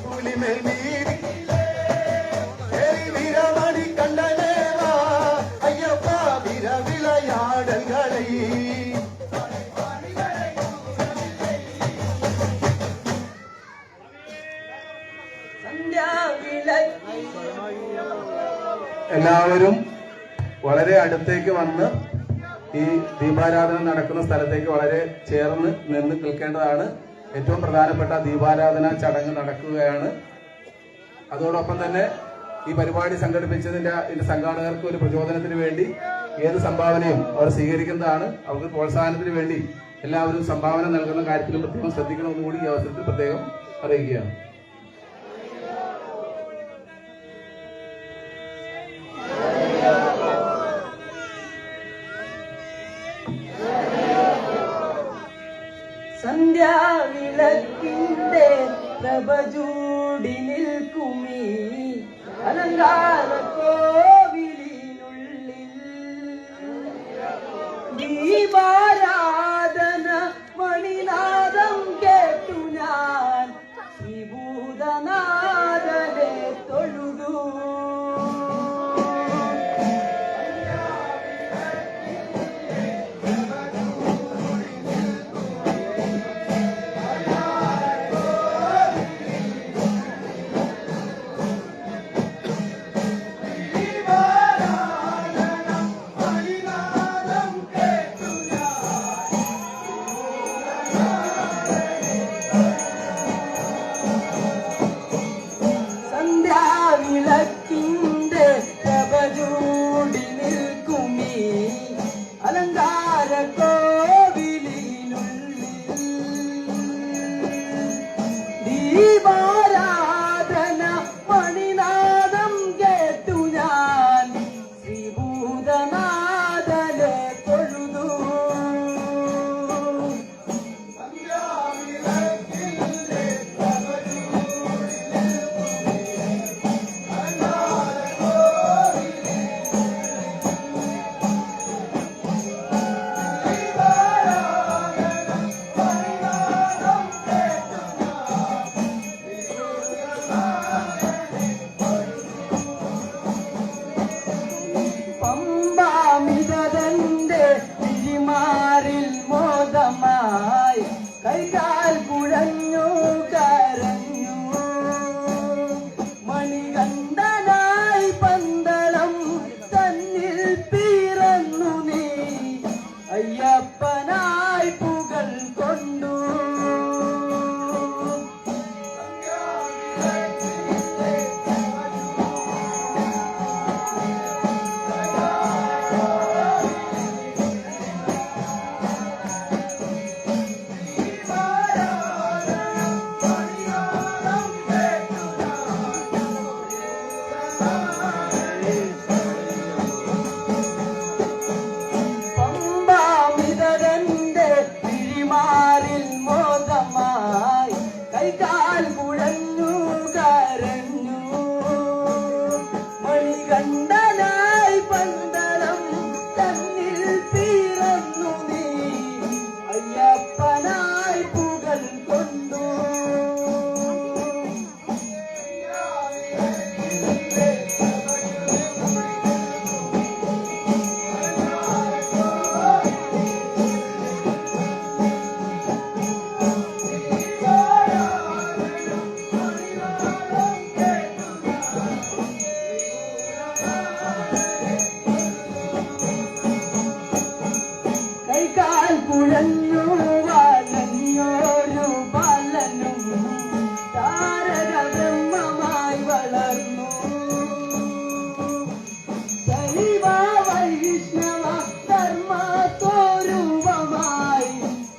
പുലിമേൽ വീരമണി കണ്ണനേവാ അയ്യപ്പ വിരവിളയാടൽകളെ എല്ലാവരും വളരെ അടുത്തേക്ക് വന്ന് ഈ ദീപാരാധന നടക്കുന്ന സ്ഥലത്തേക്ക് വളരെ ചേർന്ന് നിന്ന് നിൽക്കേണ്ടതാണ്. ഏറ്റവും പ്രധാനപ്പെട്ട ദീപാരാധന ചടങ്ങ് നടക്കുകയാണ്. അതോടൊപ്പം തന്നെ ഈ പരിപാടി സംഘടിപ്പിച്ചതിന്റെ സംഘാടകർക്ക് ഒരു പ്രചോദനത്തിന് വേണ്ടി ഏത് സംഭാവനയും അവർ സ്വീകരിക്കുന്നതാണ്. അവർക്ക് പ്രോത്സാഹനത്തിന് വേണ്ടി എല്ലാവരും സംഭാവന നൽകുന്ന കാര്യത്തിലും പ്രത്യേകം ശ്രദ്ധിക്കണമെന്നുകൂടി ഈ അവസരത്തിൽ പ്രത്യേകം അറിയിക്കുകയാണ്. സന്ധ്യാവിളക്കിന്റെ പ്രഭചൂടി നിൽക്കുമീ അലങ്കാര കോവിലിനുള്ളിൽ ദീപാരാധന മണിനാദം കേട്ടു ഞാൻ ശ്രീഭൂതനാഥനെ തൊഴുതു. വിളക്കിന്റെ പ്രഭചൂടി നിൽക്കുമീ അലങ്കാര കോവിലിനുള്ളിൽ ദീപാരാധന മണിനാദം കേട്ടു ഞാൻ ശ്രീഭൂതനാഥനെ തൊഴുതു. പമ്പാമിതന്റെ തിരിമാറിൽ മോദമായി കൈകാൽ കുഴഞ്ഞു കരഞ്ഞു. മണികണ്ഠനായി പന്തളം തന്നിൽ പിറന്നു നീ അയ്യപ്പനായി പുകൾ കൊണ്ടു. പമ്പാമിതന്റെ തിരിമാറിൽ മോദമായി കൈകാൽ കുഴഞ്ഞു കരഞ്ഞു. മണികണ്ഠനായി പന്തളം തന്നിൽ പിറന്നു നീ അയ്യപ്പനായി പുകൾ കൊണ്ടു. കൈകാൽ കുഴഞ്ഞു വളഞ്ഞൊരു ബാലനും താരക ബ്രഹ്മമായി വളർന്നു. ശൈവ വൈഷ്ണവ ധർമ്മസ്വരൂപമായി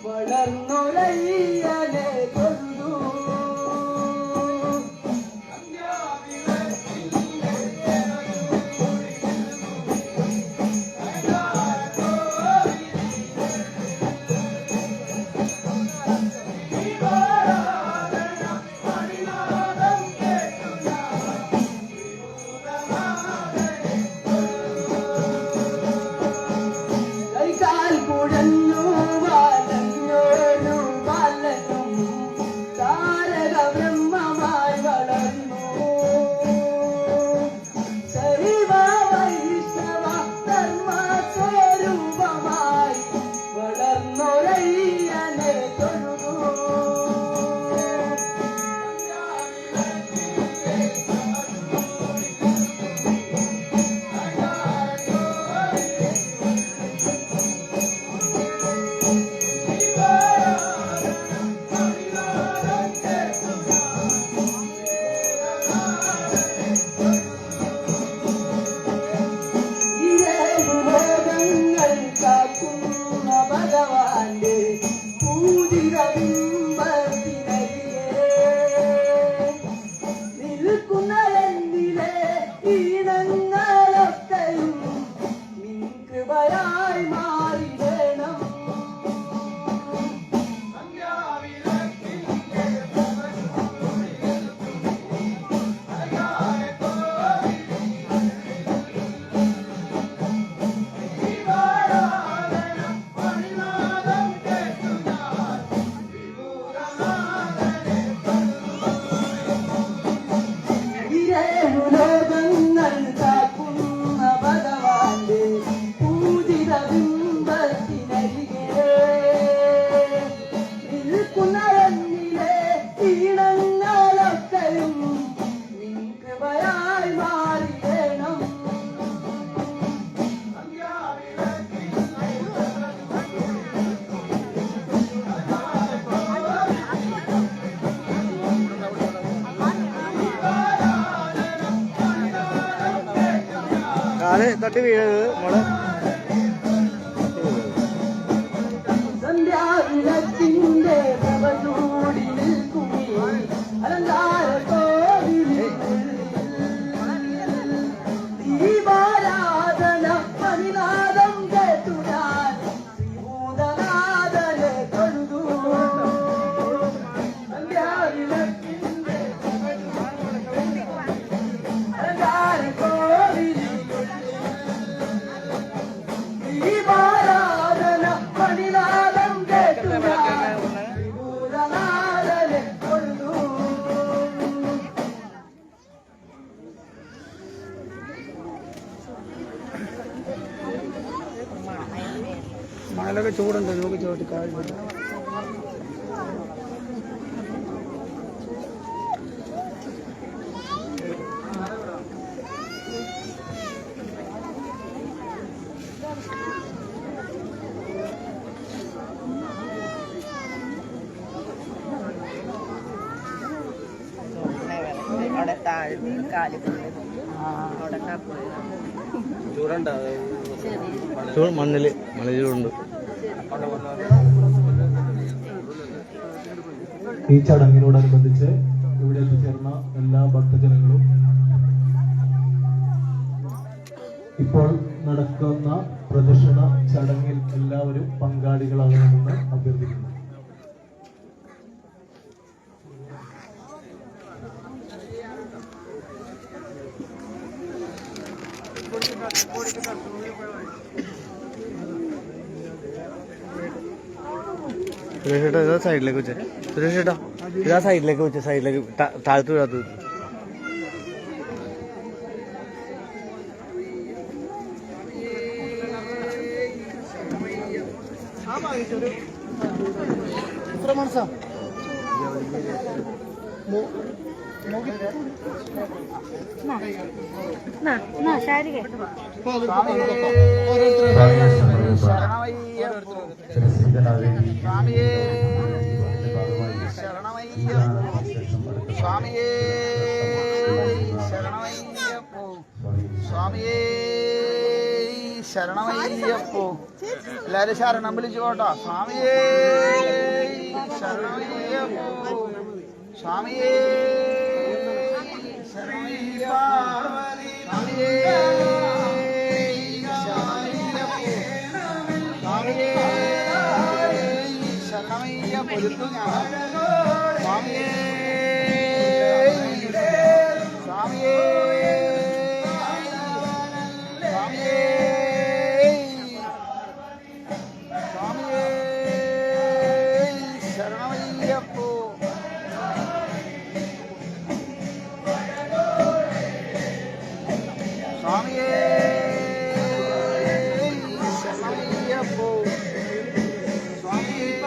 വളർന്നൊരയ്യനെ കൊണ്ടു. കൈകാൽ കുഴഞ്ഞു വളഞ്ഞു കാല് തട്ടി വീഴരുത് മോളെ. മണലൊക്കെ ചൂടുണ്ട്, നമുക്ക് ചോട്ടി കാഴ്ച. അവിടെ താഴ്ന്ന് കാല് അവിടെ ചൂട് മണ്ണില് ചൂടുണ്ട്. ഈ ചടങ്ങിനോടനുബന്ധിച്ച് ഇവിടെ എത്തിച്ചേർന്ന എല്ലാ ഭക്തജനങ്ങളും ഇപ്പോൾ നടക്കുന്ന പ്രദക്ഷിണ ചടങ്ങിൽ എല്ലാവരും പങ്കാളികളാകണമെന്ന് അഭ്യർത്ഥിക്കുന്നു. സുരേഷ് ചേട്ടാ ഇതാ സൈഡിലേക്ക് വെച്ചേ. സുരേഷ് ചേട്ടാ ഇതാ സൈഡിലേക്ക് വെച്ചേ, സൈഡിലേക്ക് താഴത്ത് വീഴാത്ത. സ്വാമിയേ ശരണമയ്യപ്പോ, സ്വാമിയേ ശരണമയ്യപ്പോ. എല്ലാരും ശരണം വിളിച്ചു പോട്ടോ. സ്വാമിയേ ശരണമയ്യപ്പോ, സ്വാമിയേ ശരണമയ്യപ്പോ, സ്വാമിയേ സ്വാമിയേ ശരണമയ്യപ്പോ. സ്വാമിയേ സ്വാമിയേ സ്വാമിയേ സ്വാമിയേ ശരണമയ്യപ്പോ. സ്വാമിയേ ശരണമയ്യപ്പോ, സ്വാമിയേ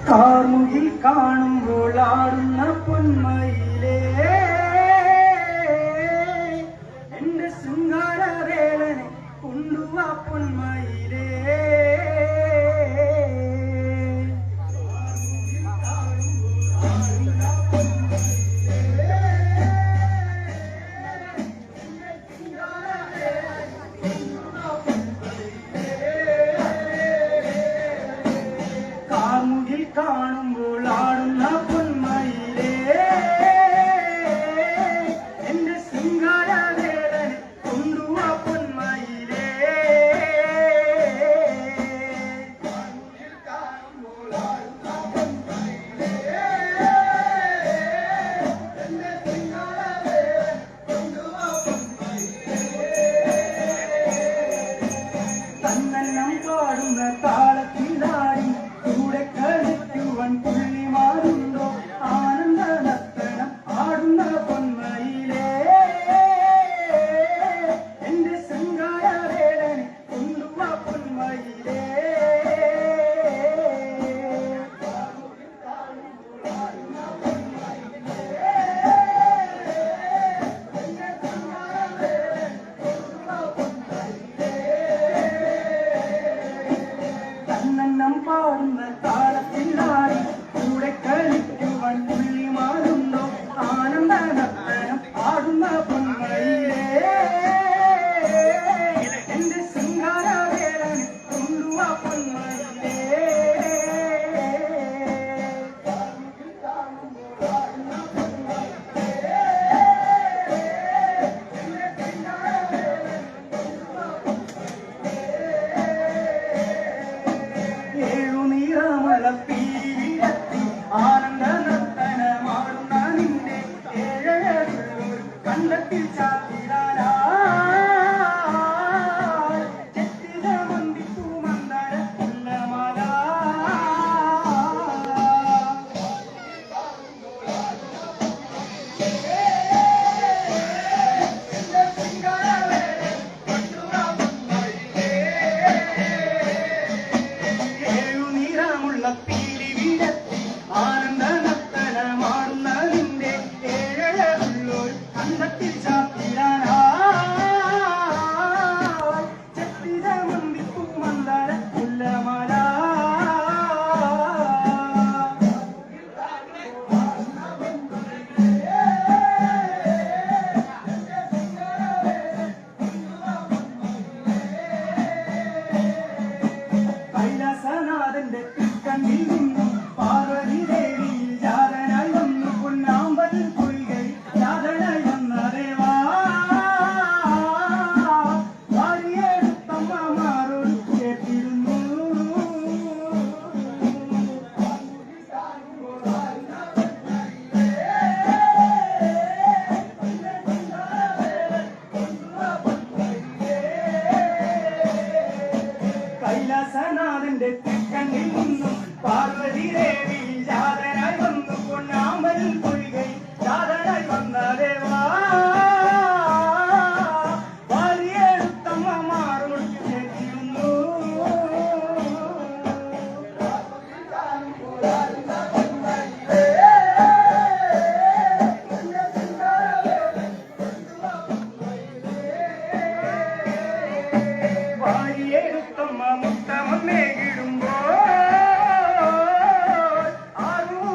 കാർമുകിൽ കാണുമ്പോൾ ആടുന്ന പൊന്മയിലേ എന്റെ ശൃംഗാരവേലനെ കൊണ്ടുവാ പൊന്മയിലേ കാണുമ്പോൾ ആടുന്ന പൊന്മയിലേ കൈലാസനാഥന്റെ കണ്ണിൽ നിന്നും പാർവതി ദേവി ജാതനായി വന്നു പൊന്നാമ്പൽ പൊയ്കൈ ജാതനായി വന്ന ദേവാ വലിയെഴുത്തമ്മമാരോട് ചേർത്തിരുന്നു മുത്തമൊന്നേകിടുമ്പോൾ ആരും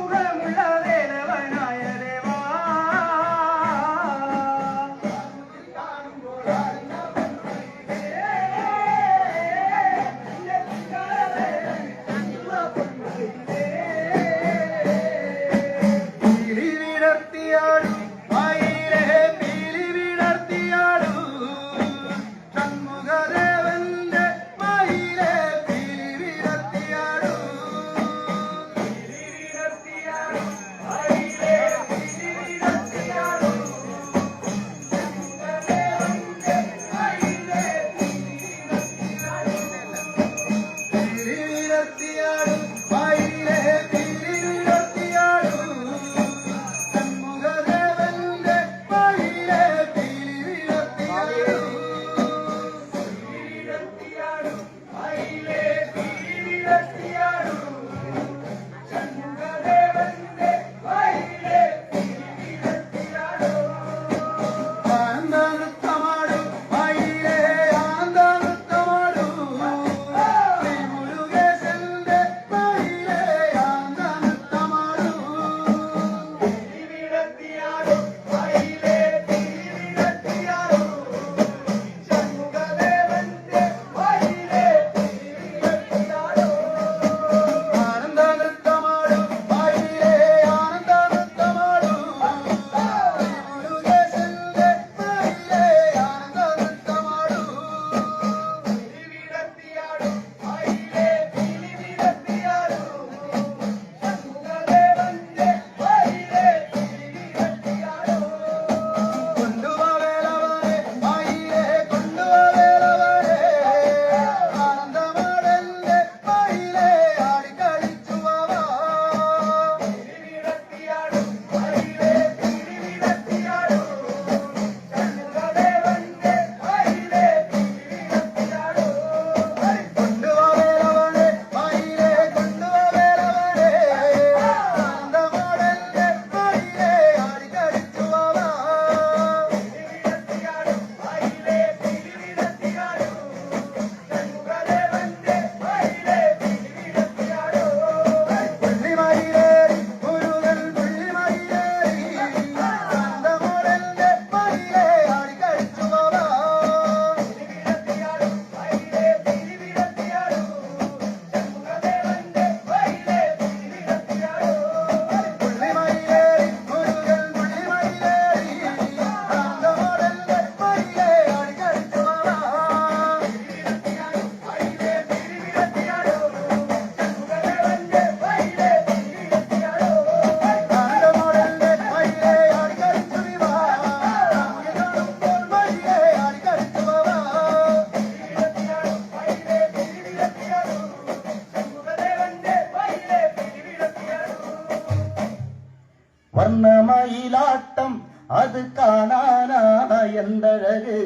അത് കാണാനായി എന്തഴക്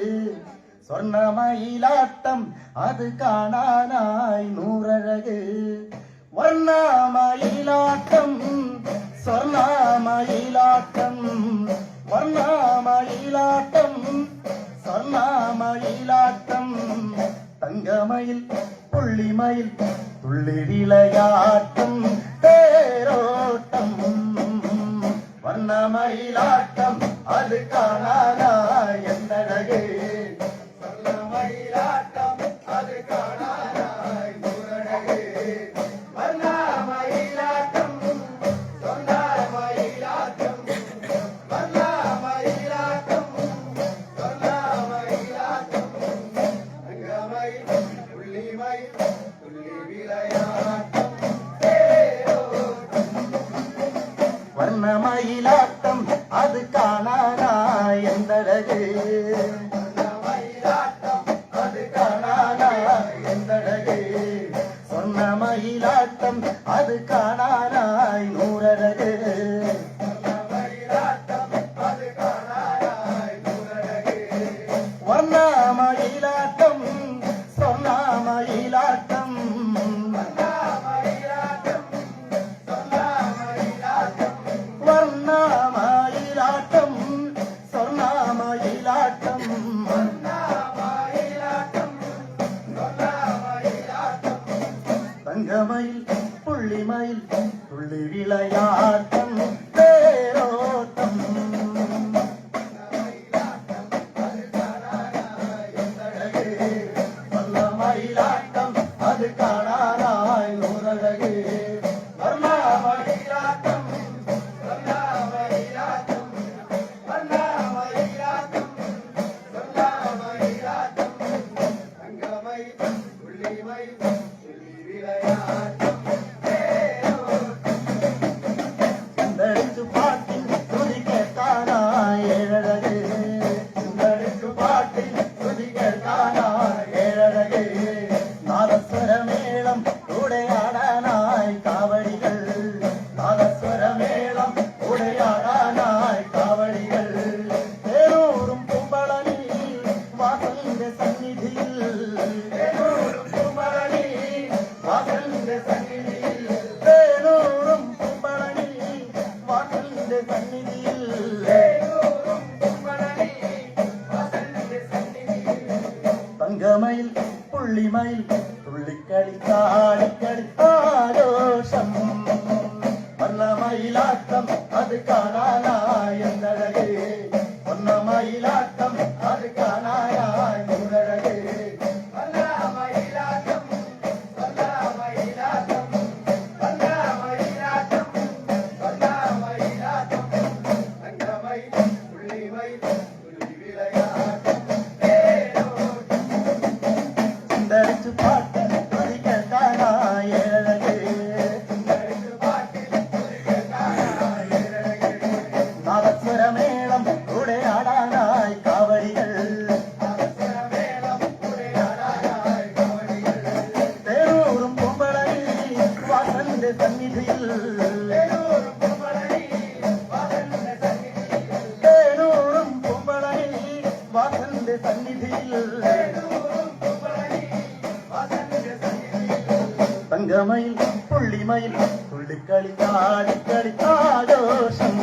സ്വർണ്ണമയിലാട്ടം അത് കാണാനായി നൂറഴക് വർണ്ണമയിലാട്ടം സ്വർണ്ണമയിലാട്ടം വർണ്ണമയിലാട്ടം സ്വർണ്ണമയിലാട്ടം തങ്കമയിൽ പുള്ളിമയിൽ തുള്ളിവിളയാട്ടം തേരോട്ടം വർണ്ണമയിലാട്ടം അത് കാണാനായി എന്തഴക് വർണ്ണമയിലാട്ടം അത് കാണാനായി നൂറഴക് വർണ്ണമയിലാട്ടം സ്വർണ്ണമയിലാട്ടം വർണ്ണമയിലാട്ടം സ്വർണ്ണമയിലാട്ടം തങ്കമയിൽ പുള്ളിമയിൽ തുള്ളിവിളയാട്ടം വർണ്ണമയിലാട്ടം അത് കാണാനായി എന്തഴക് വർണ്ണമയിലാട്ടം അത് കാണാനായി എന്തഴക് സ്വർണ്ണമയിലാട്ടം അത് കാണാനായി നൂറഴക് വർണ്ണമയിലാട്ടം അത് കാണാനായി നൂറഴക് വർണ്ണമയിലാട്ടം സ്വർണ്ണമയിലാട്ടം വർണ്ണമയിലാട്ടം സ്വർണ്ണമയിലാട്ടം തങ്കമയിൽ പുള്ളിമയിൽ തുള്ളിവിളയാട്ടം തേരോട്ടം വർണ്ണമയിലാട്ടം അത് കാണാനായി നൂറഴക് വർണ്ണമയിലാട്ടം പാട്ടിൽ തുതി കേൾക്കാനായി ഏഴഴക് പാട്ടിൽ തുതി കേൾക്കാനായി ഏഴഴക് നാദസ്വരമേളം കൂടെയാടാനായി കാവടികൾ നാദസ്വരമേളം കൂടെയാടാനായി കാവടികൾ തേരൂറും കുമ്പളനി വാസന്റെ സന്നിധിയിൽ തേരൂറും കുമ്പളനി വാസന്റെ സന്നിധിയിൽ തേരൂറും കുമ്പളനി വാസന്റെ സന്നിധിയിൽ തേരൂറും കുമ്പളനി വാസന്റെ സന്നിധിയിൽ തങ്കമയിൽ പുള്ളിമയിൽ തുള്ളിക്കളി കാളിക്കളി ആഘോഷം വർണ്ണമയിലാട്ടം അത് കാണാനായി എന്തഴക് വർണ്ണമയിലാട്ടം അത് കാണാനായി നൂറഴക് വർണ്ണമയിലാട്ടം വർണ്ണമയിലാട്ടം വർണ്ണമയിലാട്ടം വർണ്ണമയിലാട്ടം തങ്കമയിൽ പുള്ളിമയിൽ തുള്ളിവിളയാട്ടം സുന്ദരിച്ചു പാട്ട് തുതി കേൾക്കാനായി ഏഴഴക് നാദസ്വരമേളം കൂടെയാടാനായി കാവടികൾ തേരൂറും കുമ്പളനി വാസന്റെ സന്നിധിയിൽ തേരൂറും കുമ്പളനി വാസന്റെ സന്നിധിയിൽ തങ്കമയിൽ പുള്ളിമയിൽ തുള്ളിക്കളി കാടിക്കളി ആഘോഷം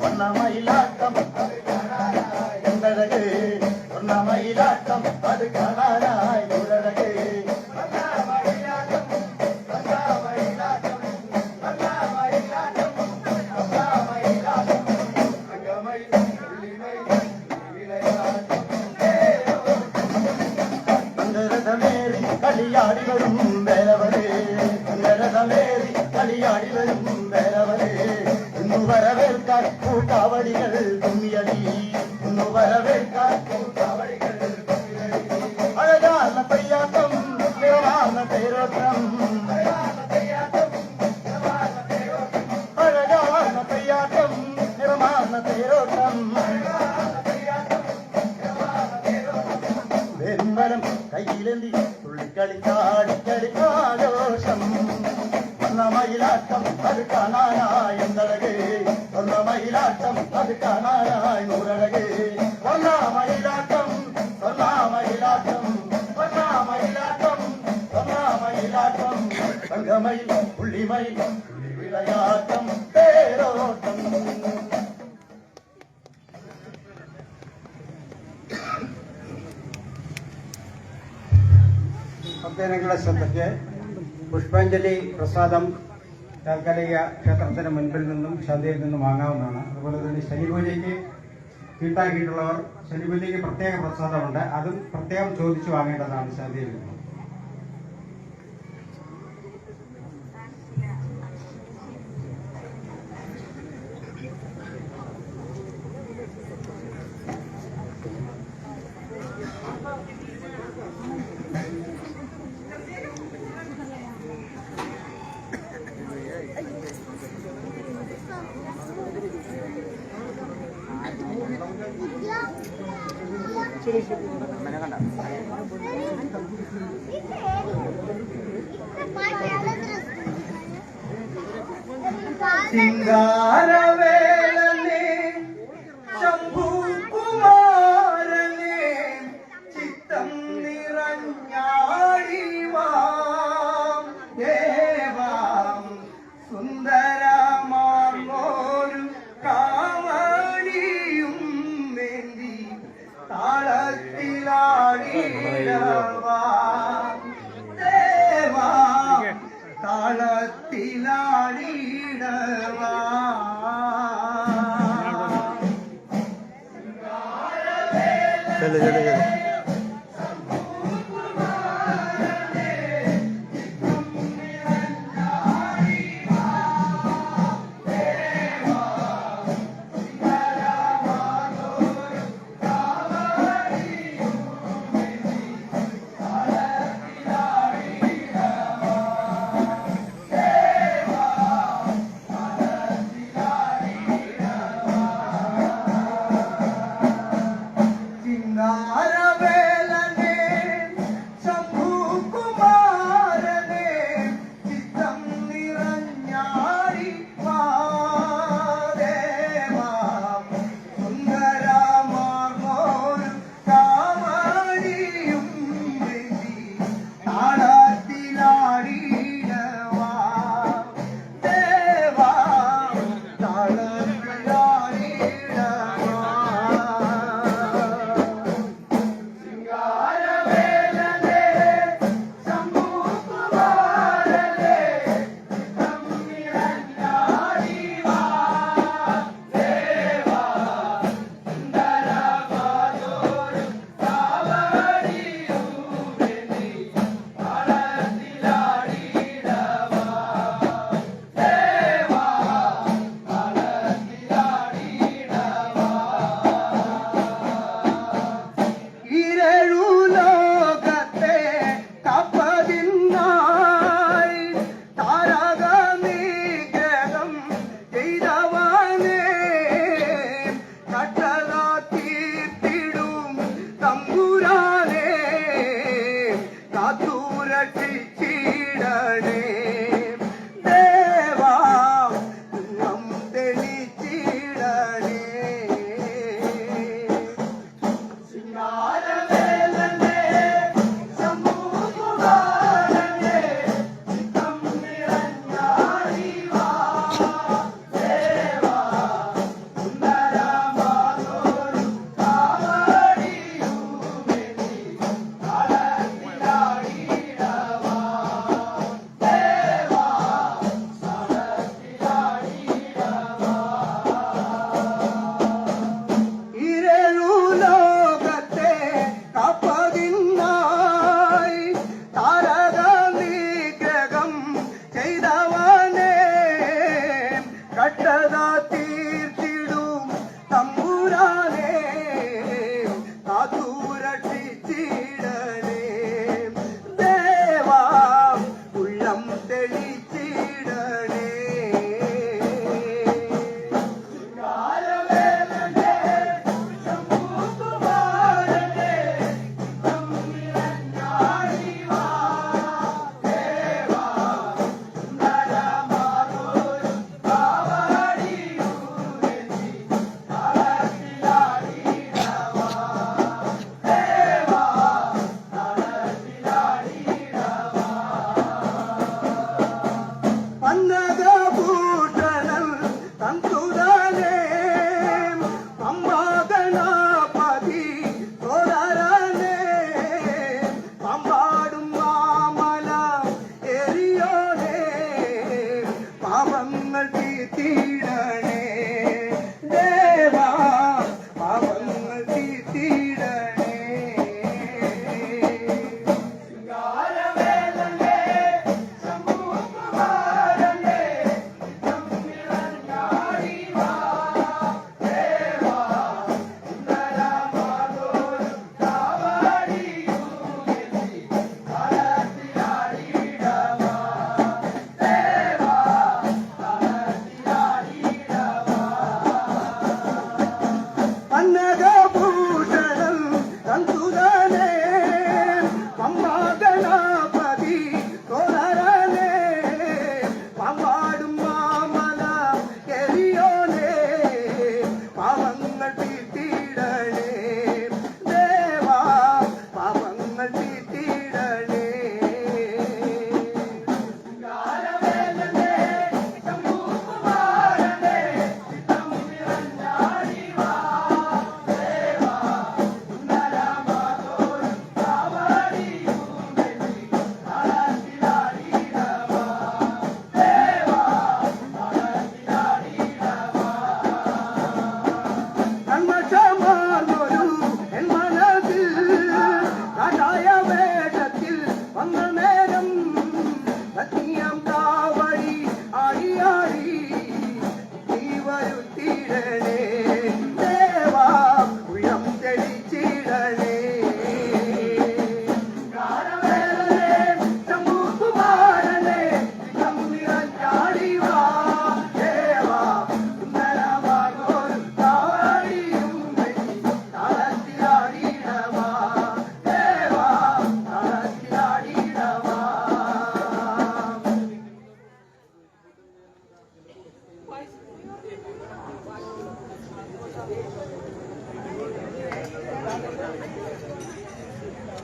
വർണ്ണമയിലാട്ടം എന്തഴക് വർണ്ണമയിലാട്ടം അത് കാണാനായി നൂറഴക് അംഗരഥമേറി കളിയാടി വരും വേലവരെ അംഗരഥമേറി കളിയാടി വരും വേലവരെ ഇന്നു വരവേൽക്കാൻ കൂട്ടാവടികൾ കുമ്മിയടി ഇന്നു വരവേൽക്കാൻ കൂട്ടാവടികൾ അഴകാർന്ന പെയ്യാട്ടം നിറമാർന്ന തേരോട്ടം അഴകാർന്ന പെയ്യാട്ടം നിറമാർന്ന തേരോട്ടം വെമ്പലം കയ്യിലെന്തി തുള്ളിക്കളി കാടിക്കളി ആഘോഷം വർണ്ണമയിലാട്ടം അത് കാണാനായി എന്തഴക് സ്വർണ്ണമയിലാട്ടം അത് കാണാനായി നൂറഴകേ സ്വർണ്ണമയിലാട്ടം സ്വർണ്ണമയിലാട്ടം സ്വർണ്ണമയിലാട്ടം സ്വർണ്ണമയിലാട്ടം തങ്കമയിൽ പുള്ളിമയിൽ വിളയാട്ടം പേരോട്ടം. ഭക്തജനങ്ങളുടെ ശ്രദ്ധയ്ക്ക് പുഷ്പാഞ്ജലി പ്രസാദം താൽക്കാലിക ക്ഷേത്രത്തിന് മുൻപിൽ നിന്നും ശാന്തിയിൽ നിന്നും വാങ്ങാവുന്നതാണ്. അതുപോലെ തന്നെ ശനിപൂജയ്ക്ക് തീട്ടാക്കിയിട്ടുള്ളവർ ശനിപൂജയ്ക്ക് പ്രത്യേക പ്രസാദമുണ്ട്, അതും പ്രത്യേകം ചോദിച്ചു വാങ്ങേണ്ടതാണ് ശാന്തിയിൽ നിന്നും. സിംഗാരവേലനെ ശംഭുകുമാരനെ ചിത്തം നിറഞ്ഞാടിവാം ദേവാം സുന്ദരമാർന്നോരു കാവടിയും വേണ്ടി താളത്തിലാടിടവാം ദേവാം താളത്തിലാടിടവാം.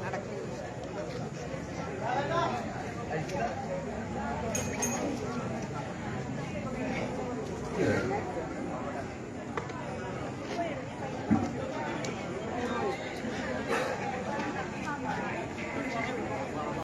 നടക്ക